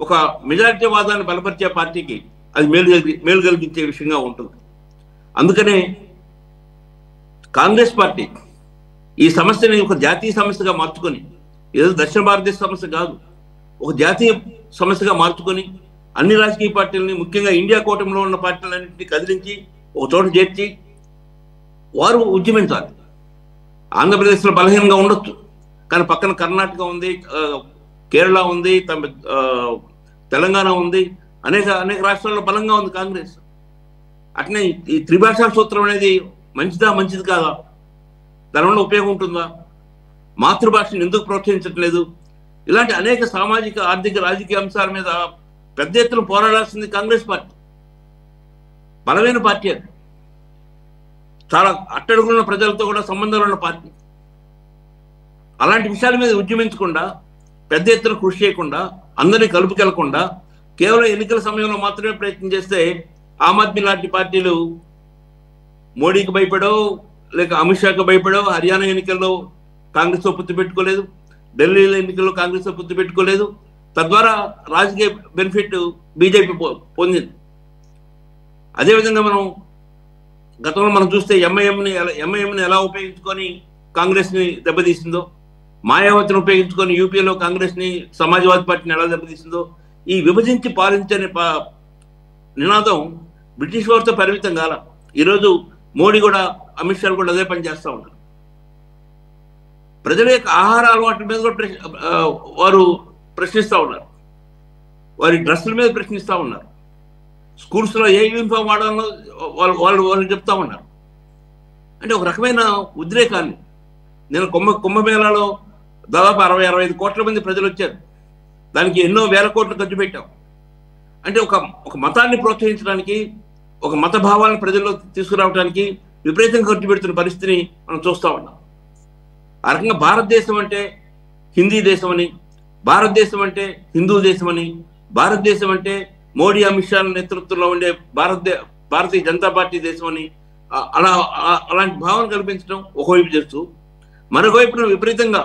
ఒక మెజారిటీవాదాన్ని బలపరిచే పార్టీకి అది మేలు కలిగించే విషయంగా ఉంటుంది. అందుకనే కాంగ్రెస్ పార్టీ ఈ సమస్యని ఒక జాతీయ సమస్యగా మార్చుకొని, ఏదో దక్షిణ భారతదేశ సమస్య కాదు, ఒక జాతీయ సమస్యగా మార్చుకొని అన్ని రాజకీయ పార్టీలని, ముఖ్యంగా ఇండియా కూటమిలో ఉన్న పార్టీలన్నింటినీ కదిలించి ఒక చోట చేర్చి వారు ఉద్యమించాలి. ఆంధ్రప్రదేశ్లో బలహీనంగా ఉండొచ్చు, కానీ పక్కన కర్ణాటక ఉంది, కేరళ ఉంది, తెలంగాణ ఉంది, అనేక రాష్ట్రాల్లో బలంగా ఉంది కాంగ్రెస్. అట్నే ఈ త్రిభాషా సూత్రం అనేది మంచిది కాదా? దానివల్ల ఉపయోగం ఉంటుందా? మాతృభాషను ఎందుకు ప్రోత్సహించట్లేదు? ఇలాంటి అనేక సామాజిక, ఆర్థిక, రాజకీయ అంశాల మీద పెద్ద ఎత్తున పోరాడాల్సింది కాంగ్రెస్ పార్టీ. బలమైన పార్టీ అది. చాలా అట్టడుగున్న ప్రజలతో కూడా సంబంధాలు ఉన్న పార్టీ. అలాంటి విషయాల మీద ఉద్యమించకుండా, పెద్ద ఎత్తున కృషి చేయకుండా, అందరినీ కలుపుకెళ్లకుండా కేవలం ఎన్నికల సమయంలో మాత్రమే ప్రయత్నం చేస్తే ఆమ్ ఆద్మీ లాంటి పార్టీలు మోడీకి భయపడో లేక అమిత్ షాకి భయపడో హర్యానా ఎన్నికల్లో కాంగ్రెస్తో పొత్తు పెట్టుకోలేదు, ఢిల్లీలో ఎన్నికల్లో కాంగ్రెస్తో పొత్తు పెట్టుకోలేదు. తద్వారా రాజకీయ బెనిఫిట్ బీజేపీ పొందింది. అదేవిధంగా గతంలో మనం చూస్తే ఎంఐఎంని ఎలా ఉపయోగించుకొని కాంగ్రెస్ని దెబ్బతీసిందో, మాయావతిని ఉపయోగించుకొని యూపీలో కాంగ్రెస్ని, సమాజ్వాదీ పార్టీని ఎలా దెబ్బతీసిందో, ఈ విభజించి పాలించని నినాదం బ్రిటిష్ వారితో పరిమితం కాల. ఈరోజు మోడీ కూడా, అమిత్ షా కూడా అదే పని చేస్తూ ఉన్నారు. ప్రజల యొక్క ఆహార అలవాట్ల మీద కూడా వారు ప్రశ్నిస్తూ ఉన్నారు. వారి డ్రెస్సుల మీద ప్రశ్నిస్తూ ఉన్నారు. స్కూల్స్లో ఏ యూనిఫామ్ వాడాలో వాళ్ళు చెప్తా ఉన్నారు. అంటే ఒక రకమైన ఉద్రేకాన్ని. నేను కుంభమేళాలో దాదాపు 60-65 కోట్ల మంది ప్రజలు వచ్చారు. దానికి ఎన్నో వేల కోట్లు ఖర్చు పెట్టాం. అంటే ఒక మతాన్ని ప్రోత్సహించడానికి, ఒక మత భావాలను ప్రజల్లో తీసుకురావడానికి విపరీతంగా ఖర్చు పెడుతున్న పరిస్థితిని మనం చూస్తూ ఉన్నాం. ఆ రకంగా భారతదేశం అంటే హిందీ దేశం అని, భారతదేశం అంటే హిందూ దేశం అని, భారతదేశం అంటే మోడీ అమిత్ షా నేతృత్వంలో ఉండే భారతీయ జనతా పార్టీ దేశం అని అలాంటి భావన కల్పించడం ఒకవైపు చేస్తూ, మరొకవైపున విపరీతంగా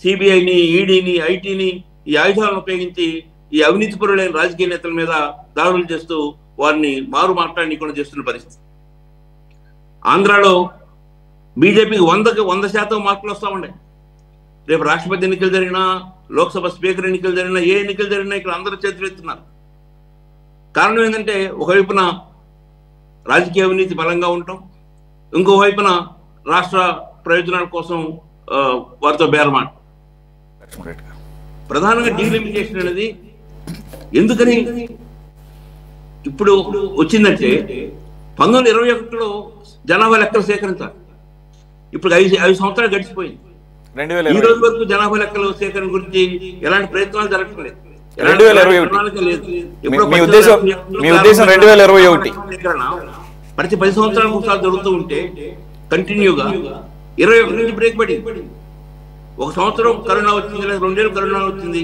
సిబిఐని, ఈడీని, ఐటీని ఈ ఆయుధాలను ఉపయోగించి ఈ అవినీతిపరులైన రాజకీయ నేతల మీద దాడులు చేస్తూ వారిని మారు మాట్లాడనీయకుండా చేస్తున్న పరిస్థితి. ఆంధ్రాలో బీజేపీకి 100% మార్కులు వస్తూ ఉన్నాయి. రేపు రాష్ట్రపతి ఎన్నికలు జరిగినా, లోక్సభ స్పీకర్ ఎన్నికలు జరిగినా, ఏ ఎన్నికలు జరిగినా ఇక్కడ అందరూ చేతులు ఎత్తున్నారు. కారణం ఏంటంటే ఒకవైపున రాజకీయ అవినీతి బలంగా ఉండటం, ఇంకోవైపున రాష్ట్ర ప్రయోజనాల కోసం వారితో బేరమాట. ప్రధానంగా డీలిమిటేషన్ అనేది ఎందుకని ఇప్పుడు వచ్చిందంటే 1921లో జనాభా లెక్కలు సేకరించాలి. ఇప్పుడు 5 సంవత్సరాలు గడిచిపోయింది. ఈ రోజు వరకు జనాభా లెక్కలు సేకరణ గురించి ఎలాంటి ప్రయత్నాలు జరగట్లేదు. ప్రతి 10 సంవత్సరాలకు ఒకసారి జరుగుతూ ఉంటే కంటిన్యూగా 21 నుంచి బ్రేక్ పడింది. ఒక సంవత్సరం కరోనా వచ్చింది, లేదా 2 ఏళ్ళు కరోనా వచ్చింది.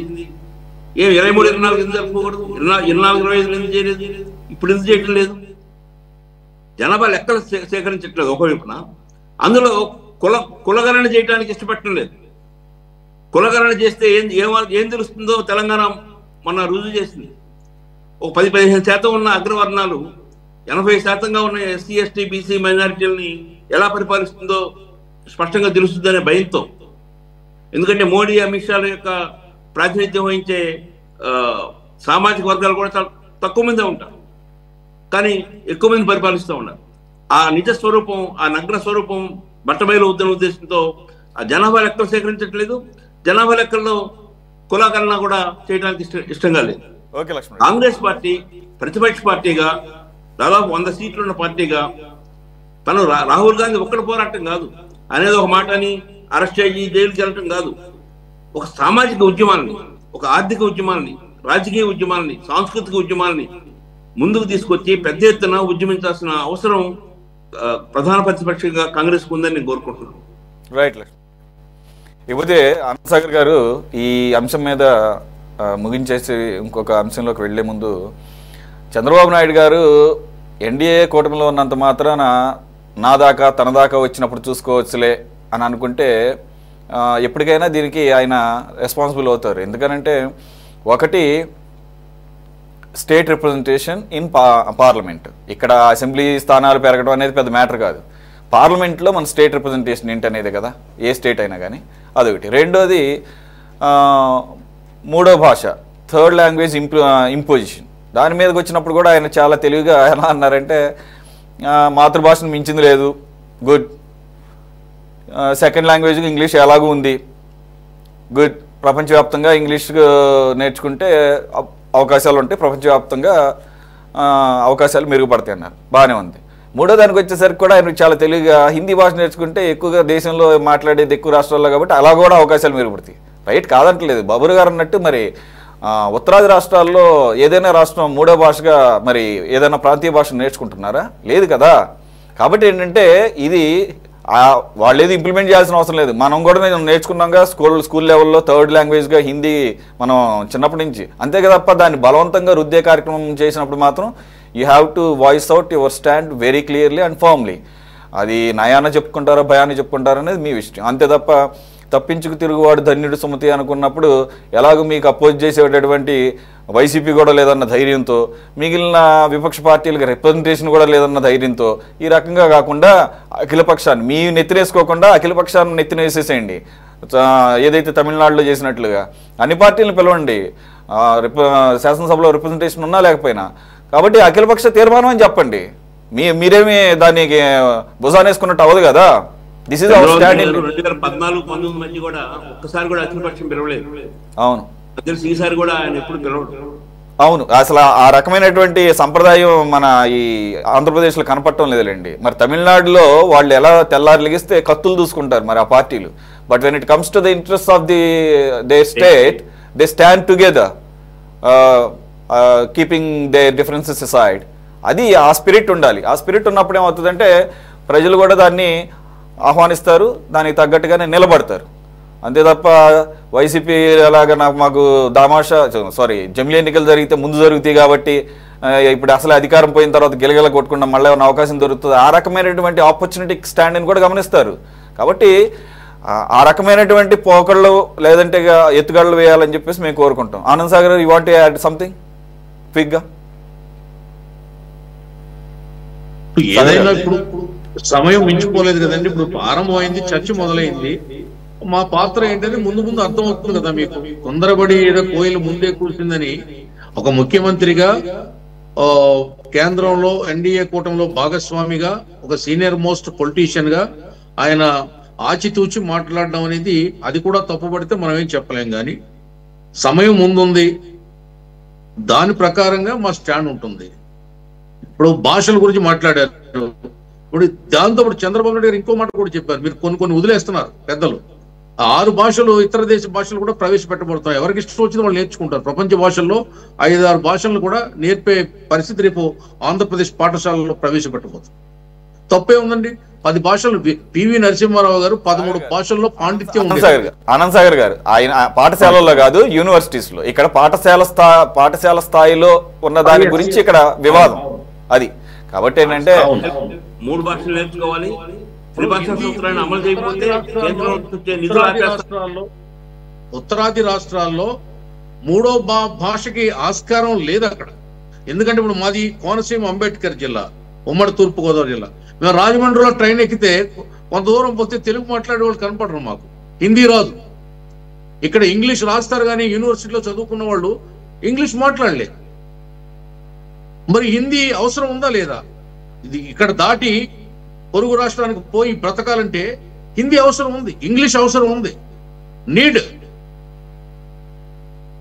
23, 24 ఎందుకు జరుపుకోకూడదు? 24, 25 ఎందుకు చేయలేదు? ఇప్పుడు ఎందుకు చేయటం లేదు? జనాభా లెక్కలు సేకరించట్లేదు ఒకవైపున, అందులో కులగణన చేయడానికి ఇష్టపడటం లేదు. కులగణన చేస్తే ఏం తెలుస్తుందో తెలంగాణ మొన్న రుజువు చేసింది. ఒక 10-15% ఉన్న అగ్రవర్ణాలు 80%గా ఉన్న ఎస్సీ, ఎస్టీ, బీసీ మైనారిటీలని ఎలా పరిపాలిస్తుందో స్పష్టంగా తెలుస్తుందనే భయంతో. ఎందుకంటే మోడీ, అమిత్ షాల యొక్క ప్రాతినిధ్యం వహించే సామాజిక వర్గాలు కూడా చాలా తక్కువ మందే ఉంటారు, కానీ ఎక్కువ మంది పరిపాలిస్తూ ఉన్నారు. ఆ నిజ స్వరూపం, ఆ నగ్న స్వరూపం బట్టబయలు వద్దన్న ఉద్దేశంతో ఆ జనాభా లెక్కలు సేకరించట్లేదు. జనాభా లెక్కల్లో కులగణన కూడా చేయడానికి ఇష్టంగా లేదు. కాంగ్రెస్ పార్టీ ప్రతిపక్ష పార్టీగా, దాదాపు 100 సీట్లు ఉన్న పార్టీగా, తను రాహుల్ గాంధీ ఒక్కడి పోరాటం కాదు అనేది ఒక మాట అని అరెస్ట్ అయ్యి జైలుకి వెళ్ళటం కాదు, ఒక సామాజిక ఉద్యమాలని, ఒక ఆర్థిక ఉద్యమాలని, రాజకీయ ఉద్యమాలని, సాంస్కృతిక ఉద్యమాలని ముందుకు తీసుకొచ్చి పెద్ద ఎత్తున ఉద్యమించాల్సిన అవసరం ప్రధాన ప్రతిపక్షంగా కాంగ్రెస్ ఉందని నేను కోరుకుంటున్నాను. రైట్. ఇకపోతే అనంతసాగర్ గారు ఈ అంశం మీద ముగించేసి ఇంకొక అంశంలోకి వెళ్లే ముందు, చంద్రబాబు నాయుడు గారు ఎన్డీఏ కూటమిలో ఉన్నంత మాత్రాన నా దాకా తన దాకా వచ్చినప్పుడు చూసుకోవచ్చులే అని అనుకుంటే ఎప్పటికైనా దీనికి ఆయన రెస్పాన్సిబుల్ అవుతారు. ఎందుకనంటే ఒకటి స్టేట్ రిప్రజెంటేషన్ ఇన్ పార్లమెంట్. ఇక్కడ అసెంబ్లీ స్థానాలు పెరగడం అనేది పెద్ద మ్యాటర్ కాదు. పార్లమెంట్లో మన స్టేట్ రిప్రజెంటేషన్ ఏంటనేది కదా, ఏ స్టేట్ అయినా కానీ. అదొకటి. రెండోది మూడో భాష, థర్డ్ లాంగ్వేజ్ ఇంపోజిషన్. దాని మీదకి వచ్చినప్పుడు కూడా ఆయన చాలా తెలివిగా ఎలా అన్నారంటే, మాతృభాషను మించింది లేదు, గుడ్. సెకండ్ లాంగ్వేజ్ ఇంగ్లీష్ ఎలాగూ ఉంది, గుడ్. ప్రపంచవ్యాప్తంగా ఇంగ్లీష్ నేర్చుకుంటే అవకాశాలు ఉంటాయి, ప్రపంచవ్యాప్తంగా అవకాశాలు మెరుగుపడతాయి అన్నారు. బాగానే ఉంది. మూడో దానికి వచ్చేసరికి కూడా ఆయన చాలా తెలివిగా హిందీ భాష నేర్చుకుంటే ఎక్కువగా దేశంలో మాట్లాడేది ఎక్కువ రాష్ట్రాల్లో కాబట్టి అలా కూడా అవకాశాలు మెరుగుపడతాయి. రైట్, కాదంటలేదు. బాబురు గారు అన్నట్టు మరి ఉత్తరాది రాష్ట్రాల్లో ఏదైనా రాష్ట్రం మూడో భాషగా మరి ఏదైనా ప్రాంతీయ భాష నేర్చుకుంటున్నారా? లేదు కదా. కాబట్టి ఏంటంటే ఇది వాళ్ళు ఏది ఇంప్లిమెంట్ చేయాల్సిన అవసరం లేదు. మనం కూడా నేను నేర్చుకున్నాగా స్కూల్ లెవెల్లో థర్డ్ లాంగ్వేజ్గా హిందీ మనం చిన్నప్పటి నుంచి. అంతే తప్ప దాన్ని బలవంతంగా రుద్దే కార్యక్రమం చేసినప్పుడు మాత్రం you have to voice out your stand very clearly and firmly. అది నయాన చెప్పుకుంటారో భయాన్ని చెప్పుకుంటారో అనేది మీ విషయం. అంతే తప్ప తప్పించుకు తిరుగువాడు ధన్యుడు సుమతి అనుకున్నప్పుడు ఎలాగో మీకు అపోజ్ చేసేటటువంటి వైసీపీ కూడా లేదన్న ధైర్యంతో, మిగిలిన విపక్ష పార్టీలకు రిప్రజెంటేషన్ కూడా లేదన్న ధైర్యంతో, ఈ రకంగా కాకుండా అఖిలపక్షాన్ని మీ నెత్తినేసుకోకుండా అఖిలపక్షాన్ని నెత్తినేసేసేయండి. ఏదైతే తమిళనాడులో చేసినట్లుగా అన్ని పార్టీలను పిలవండి, శాసనసభలో రిప్రజెంటేషన్ ఉన్నా లేకపోయినా. కాబట్టి అఖిలపక్ష తీర్మానం అని చెప్పండి. మీరేమి దానికి భుజానేసుకున్నట్టు అవ్వదు కదా. This is our stand. 2014-19 మధ్య కూడా ఒక్కసారి కూడా అఖిలపక్షం పిలవలేదు. అవును, తెలిసి ఈసారి కూడా ఆయన ఎప్పుడు పిలవడు. అవును, అసలు ఆ రకమైనటువంటి సంప్రదాయం మన ఈ ఆంధ్రప్రదేశ్లో కనపడటం లేదులేండి. మరి తమిళనాడులో వాళ్ళు ఎలా తెల్లారు లెగిస్తే కత్తులు దూసుకుంటారు మరి ఆ పార్టీలు. But when it comes to the interest of they state, they stand together, keeping they differences aside. అది ఆ స్పిరిట్ ఉండాలి. ఆ స్పిరిట్ ఉన్నప్పుడు ఏమవుతుందంటే ప్రజలు కూడా దాన్ని ఆహ్వానిస్తారు, దానికి తగ్గట్టుగానే నిలబడతారు. అంతే తప్ప వైసీపీ అలాగా మాకు జమిలీ ఎన్నికలు జరిగితే ముందు జరుగుతాయి కాబట్టి ఇప్పుడు అసలు అధికారం పోయిన తర్వాత గిలగిల కొట్టుకుండా మళ్ళీ ఏమైనా అవకాశం దొరుకుతుంది, ఆ రకమైనటువంటి ఆపర్చునిటీ స్టాండ్ని కూడా గమనిస్తారు. కాబట్టి ఆ రకమైనటువంటి పోకళ్ళు లేదంటే ఎత్తుగడలు వేయాలని చెప్పేసి మేము కోరుకుంటాం. Anand Sagar, you want to add something క్విక్గా? ఏదైనా ఇప్పుడు సమయం మించిపోలేదు కదండి, ఇప్పుడు ప్రారంభమైంది, చర్చ మొదలైంది. మా పాత్ర ఏంటని ముందు అర్థం అవుతుంది కదా మీకు. తొందరపడి ఏదో కోయిలు ముందే కూర్చుందని ఒక ముఖ్యమంత్రిగా, కేంద్రంలో ఎన్డీఏ కూటమిలో భాగస్వామిగా, ఒక సీనియర్ మోస్ట్ పొలిటీషియన్ గా ఆయన ఆచితూచి మాట్లాడడం అనేది అది కూడా తప్పుపడితే మనం ఏం చెప్పలేం. కానీ సమయం ముందుంది, దాని ప్రకారంగా మా స్టాండ్ ఉంటుంది. ఇప్పుడు భాషల గురించి మాట్లాడారు. ఇప్పుడు దాంతో చంద్రబాబు నాయుడు గారు ఇంకో మాట కూడా చెప్పారు, మీరు కొన్ని వదిలేస్తున్నారు పెద్దలు. 6 భాషలు ఇతర దేశ భాషలు కూడా ప్రవేశపెట్టబడతాయి. ఎవరికి ఇష్టం వచ్చింది వాళ్ళు నేర్చుకుంటారు. ప్రపంచ భాషల్లో 5-6 భాషలను కూడా నేర్పే పరిస్థితి రేపు ఆంధ్రప్రదేశ్ పాఠశాలలో ప్రవేశపెట్టబోతుంది. తప్పే ఉందండి. 10 భాషలు. పివి నరసింహారావు గారు 13 భాషల్లో పాండిత్యం ఉంది. ఆనంద్ సాగర్ గారు ఆయన పాఠశాలలో కాదు, యూనివర్సిటీస్ లో. ఇక్కడ పాఠశాల స్థాయిలో ఉన్న దాని గురించి ఇక్కడ వివాదం అది. కాబట్టి ఏంటంటే 3 భాషలు నేర్చుకోవాలి, ఉత్తరాది రాష్ట్రాల్లో 3వ భాషకి ఆస్కారం లేదు అక్కడ. ఎందుకంటే ఇప్పుడు మాది కోనసీమ అంబేద్కర్ జిల్లా, ఉమ్మడి తూర్పుగోదావరి జిల్లా. మేము రాజమండ్రిలో ట్రైన్ ఎక్కితే కొంత దూరం పోతే తెలుగు మాట్లాడే వాళ్ళు కనపడరు, మాకు హిందీ రాదు. ఇక్కడ ఇంగ్లీష్ రాస్తారు కానీ యూనివర్సిటీలో చదువుకున్న వాళ్ళు ఇంగ్లీష్ మాట్లాడలేదు. మరి హిందీ అవసరం ఉందా లేదా? ఇది ఇక్కడ దాటి పొరుగు రాష్ట్రానికి పోయి బ్రతకాలంటే హిందీ అవసరం ఉంది, ఇంగ్లీష్ అవసరం ఉంది, నీడ్.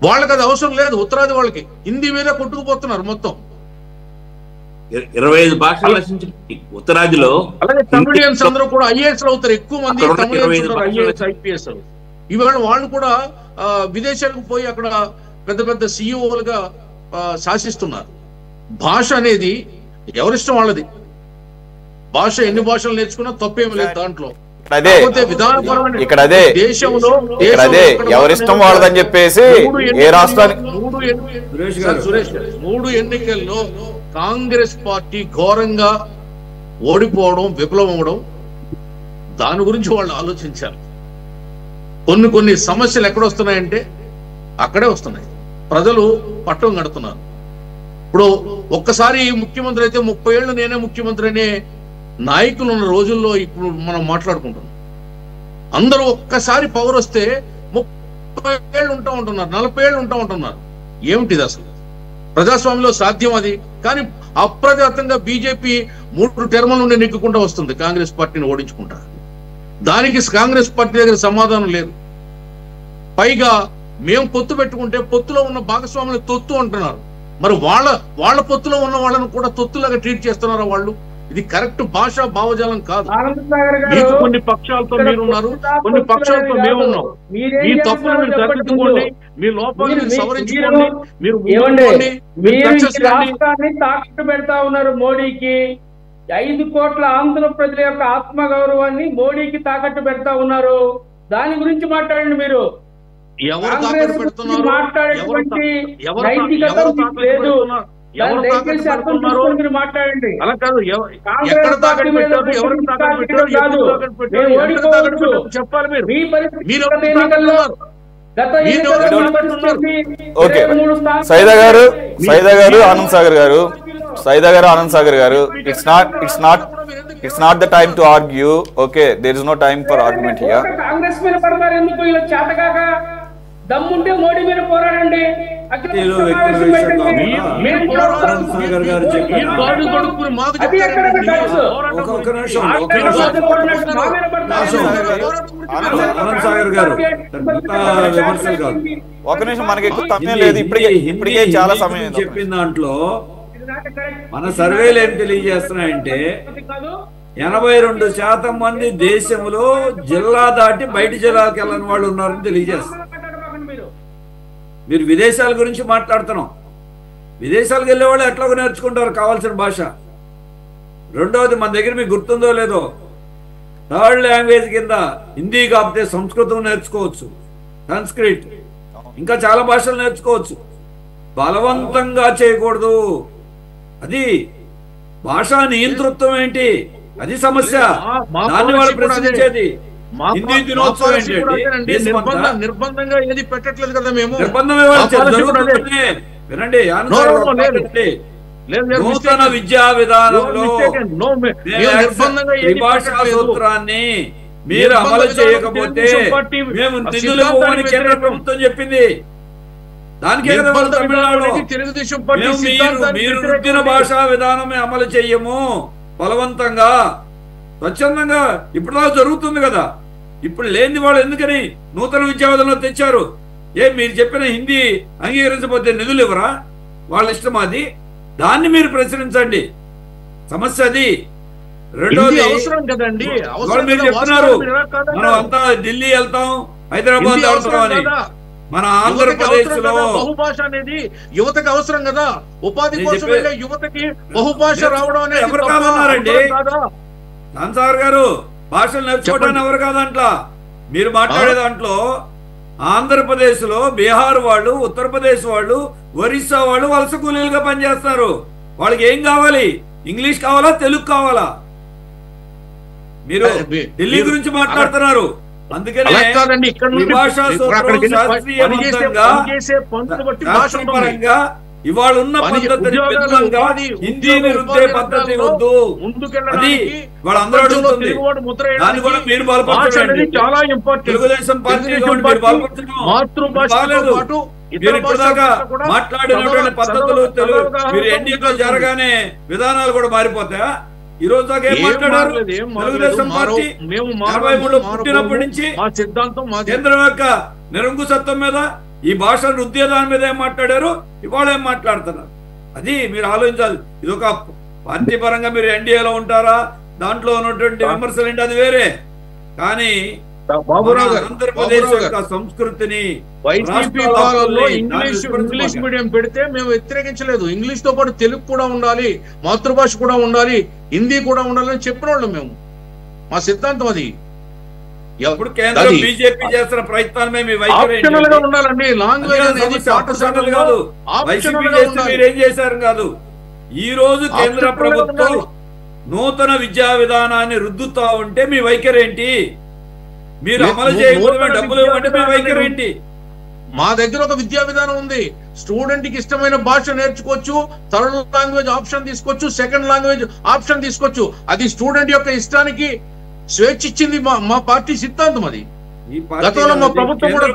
వాళ్ళకి అది అవసరం లేదు. ఉత్తరాది వాళ్ళకి హిందీ మీద కొట్టుకుపోతున్నారు మొత్తం. 25 భాషలు ఉత్తరాదిలో. అలాగే తమిళియన్స్ అందరూ కూడా ఐఏఎస్ అవుతారు. ఎక్కువ మంది తమిళియన్స్ ఐపీఎస్. ఇవాళ వాళ్ళు కూడా విదేశాలకు పోయి అక్కడ పెద్ద పెద్ద సిఇఓలుగా శాసిస్తున్నారు. భాష అనేది ఎవరిష్టం వాళ్ళది. భాష ఎన్ని భాషలు నేర్చుకున్నా తప్పేమి లేదు దాంట్లో. ఇక్కడ అదే ఎవరిష్టం వాళ్ళదని చెప్పేసి ఏ రాష్ట్రానికి 3 ఎన్నికల్లో కాంగ్రెస్ పార్టీ ఘోరంగా ఓడిపోవడం, విఫలం అవ్వడం, దాని గురించి వాళ్ళు ఆలోచించారు. కొన్ని సమస్యలు ఎక్కడొస్తున్నాయంటే అక్కడే వస్తున్నాయి. ప్రజలు పట్టం కడుతున్నారు. ఇప్పుడు ఒక్కసారి ముఖ్యమంత్రి అయితే 30 ఏళ్ళు నేనే ముఖ్యమంత్రి అనే నాయకులు ఉన్న రోజుల్లో ఇప్పుడు మనం మాట్లాడుకుంటున్నాం. అందరూ ఒక్కసారి పవర్ వస్తే 30 ఏళ్ళు ఉంటా ఉంటున్నారు, 40 ఏళ్ళు ఉంటా ఉంటున్నారు. ఏమిటిది అసలు? ప్రజాస్వామ్యంలో సాధ్యం అది. కానీ అప్రజాతంగా బీజేపీ 3 టర్ముల నుండి నెగ్గుకుంటూ వస్తుంది, కాంగ్రెస్ పార్టీని ఓడించుకుంటా. దానికి కాంగ్రెస్ పార్టీ దగ్గర సమాధానం లేదు. పైగా మేము పొత్తు పెట్టుకుంటే పొత్తులో ఉన్న భాగస్వాములు తొత్తు అంటున్నారు. మరి వాళ్ళ పొత్తులో ఉన్న వాళ్ళను కూడా తొత్తులాగా ట్రీట్ చేస్తున్నారా వాళ్ళు? ఇది కరెక్ట్ భాషా భావజాలం కాదు. మీకు కొన్ని పక్షాలతో మీరున్నారు, కొన్ని పక్షాలతో మేమున్నాం. మీ తప్పులు మీరు సరిదిద్దుకోండి, మీ లోపాలు మీరు సవరించుకోండి. రాష్ట్రాన్ని తాకట్టు పెడతా ఉన్నారు మోడీకి. 5 కోట్ల ఆంధ్ర ప్రజల యొక్క ఆత్మగౌరవాన్ని మోడీకి తాకట్టు పెడతా ఉన్నారు. దాని గురించి మాట్లాడండి. మీరు ఎవరు తాకట్టు పెడుతున్నారు? మాట్లాడండి. అలా కాదు, ఎక్కడ తాకట్టు పెట్టారు, ఎవరికి తాకట్టు పెట్టారు, చెప్పాలి. మీరు ఓకే సైదా గారు, ఆనంద్ సాగర్ గారు, it's not the time to argue. Okay, there is no time for argument here. Congress మీద పడతారు ఎందుకు? ఇలా చేతకాక దమ్ముంటే మోడీ మీద పోరాడండి. ఒక నిమిషం, మనకి ఎక్కువ సమయం లేదు. ఇప్పటికే చాలా సమయం చెప్పిన దాంట్లో మన సర్వేలు ఏం తెలియజేస్తున్నాయంటే 82% మంది దేశంలో జిల్లా దాటి బయట జిల్లాలకు వెళ్ళని వాళ్ళు ఉన్నారని తెలియజేస్తారు. మీరు విదేశాల గురించి మాట్లాడుతున్నాం. విదేశాలకు వెళ్ళే వాళ్ళు ఎట్లాగో నేర్చుకుంటారు కావాల్సిన భాష. రెండవది, మన దగ్గర మీకు గుర్తుందో లేదో, థర్డ్ లాంగ్వేజ్ కింద హిందీ కాకపోతే సంస్కృతం నేర్చుకోవచ్చు, సంస్కృత్, ఇంకా చాలా భాషలు నేర్చుకోవచ్చు. బలవంతంగా చేయకూడదు. అది భాషా నియంతృత్వం ఏంటి, అది సమస్య. దాన్ని వాళ్ళు ప్రశ్నించేది. హిందీ దినోత్సవం ఏంటి? నిర్బంధంగా ఏది పెట్టట్లేదు కదా మేము. నిర్బంధం వినండి, నూతన విద్యా విధానంలో భాషా సూత్రాన్ని మీరు అమలు చేయకపోతే మేము నిధులు ఇవ్వమని కేంద్ర ప్రభుత్వం చెప్పింది. దానికే కదా తమిళనాడు మీరు రుద్దిన భాషా విధానమే అమలు చెయ్యము బలవంతంగా, స్వచ్ఛందంగా ఇప్పుడు జరుగుతుంది కదా. ఇప్పుడు లేని వాళ్ళు ఎందుకని నూతన విద్యా విధానంలో తెచ్చారు? మీరు చెప్పిన హిందీ అంగీకరించకపోతే నిధులు ఇవ్వరా? వాళ్ళ ఇష్టం అది. దాన్ని మీరు ప్రచురించండి, సమస్య అది. రెండోది అవసరం కదండి, మీరు చెప్తున్నారు మనం అంతా ఢిల్లీ వెళ్తాం, హైదరాబాద్ వెళ్తాం అని. మన ఆంధ్రప్రదేశ్ లో బహుభాష అనేది యువతకి అవసరం కదా. ఉపాధి కోసం యువతకి బహుభాష రావడం అనేది ఎవరు కాదన్నారండి? సార్ గారు భాషలు నేర్చుకోవడానికి ఎవరు కాదంట్లా. మీరు మాట్లాడే దాంట్లో ఆంధ్రప్రదేశ్ లో బీహార్ వాళ్ళు, ఉత్తరప్రదేశ్ వాళ్ళు, ఒరిస్సా వాళ్ళు వలస కూలీలుగా పనిచేస్తారు. వాళ్ళకి ఏం కావాలి? ఇంగ్లీష్ కావాలా, తెలుగు కావాలా? మీరు ఢిల్లీ గురించి మాట్లాడుతున్నారు. అందుకనే శాస్త్రీయపరంగా ఇవాళ ఉన్న పద్ధతిని హిందీని రుద్దే పద్ధతి వద్దు. అది వాళ్ళందరూ అడుగుతుంది. దాన్ని కూడా మీరు బలపరచండి. చాలా ఇంపార్టెంట్. తెలుగుదేశం పార్టీ మీరు ఇప్పటిదాకా మాట్లాడినటువంటి పద్ధతులు మీరు ఎన్నికలు జరగానే విధానాలు కూడా మారిపోతాయా? ఈ రోజు దాకా ఏం మాట్లాడారు? తెలుగుదేశం పార్టీ 63లో పుట్టినప్పటి నుంచి కేంద్రం యొక్క నిరంకుశత్వం మీద, ఈ భాషను రుద్దే దాని మీద ఏం మాట్లాడారు, ఇవాళ ఏం మాట్లాడుతున్నారు? అది మీరు ఆలోచించాలి. ఇది ఒక పార్టీ పరంగా మీరు ఎన్డీఏలో ఉంటారా, దాంట్లో ఉన్నటువంటి విమర్శలు ఏంటి, అది వేరే. కానీ ఆంధ్రప్రదేశ్ యొక్క సంస్కృతిని ఇంగ్లీష్ మీడియం పెడితే మేము వ్యతిరేకించలేదు. ఇంగ్లీష్ తో పాటు తెలుగు కూడా ఉండాలి, మాతృభాష కూడా ఉండాలి, హిందీ కూడా ఉండాలని చెప్పిన వాళ్ళు మేము. మా సిద్ధాంతం అది. ఇప్పుడు కేంద్రం బీజేపీ చేస్తున్న ప్రయత్నాలు ఉండాలండి. లాంగ్వేజ్ అనేది పాఠశాలలు కాదు, వైసీపీ చేస్తే మీరేం చేశారు కాదు. ఈ రోజు కేంద్ర ప్రభుత్వం నూతన విద్యా విధానాన్ని రుద్దుతా ఉంటే మీ వైఖరి ఏంటి? మీరు అమలు చేయకపోతే డబ్బులు ఇవ్వండి, మీ వైఖరి ఏంటి? మా దగ్గర ఒక విద్యా విధానం ఉంది. స్టూడెంట్ కి ఇష్టమైన భాష నేర్చుకోవచ్చు, థర్డ్ లాంగ్వేజ్ ఆప్షన్ తీసుకోవచ్చు, సెకండ్ లాంగ్వేజ్ ఆప్షన్ తీసుకోవచ్చు. అది స్టూడెంట్ యొక్క ఇష్టానికి స్వేచ్ఛ ఇచ్చింది మా పార్టీ సిద్ధాంతం. అది గతంలో మా ప్రభుత్వం కూడా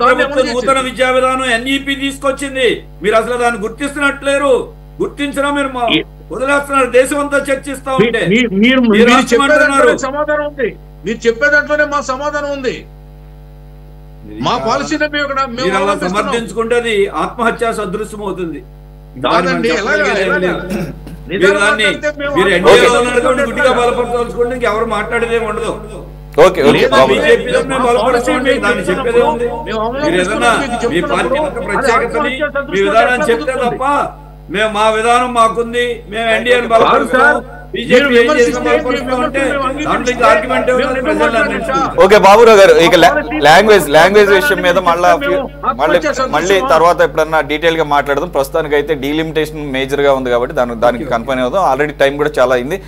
నూతన విద్యా విధానం ఎన్ఈపీ తీసుకొచ్చింది. మీరు అసలు దాన్ని గుర్తిస్తున్నట్లేరు. గుర్తించడం మీరు వదిలేస్తున్నారు. దేశం అంతా చర్చిస్తా ఉంటే సమాధానం ఉంది. మీరు చెప్పే దాంట్లోనే మా సమాధానం ఉంది. మా పాలసీని సమర్థించుకుంటే అది ఆత్మహత్య సదృశ్యం అవుతుంది. గుడ్డిగా బలపరచాల్సుకుంటే ఇంకెవరు మాట్లాడేదే ఉండదు. దాన్ని చెప్పేదే ఉంది. మీరు ఏదన్నా మీ పార్టీ యొక్క ప్రత్యేకతని మీ విధానాన్ని చెప్తే తప్ప మేము మా విధానం మాకుంది, మేము ఎన్డీఏని బలపరుస్తాం, ఓకే బాబురావు గారు, ఇక లాంగ్వేజ్ విషయం మీద మళ్ళీ తర్వాత ఎప్పుడన్నా డీటెయిల్ గా మాట్లాడదాం. ప్రస్తుతానికి అయితే డీలిమిటేషన్ మేజర్ గా ఉంది కాబట్టి దానికి కన్ఫర్మ్ అవుదాం. ఆల్రెడీ టైం కూడా చాలా అయింది.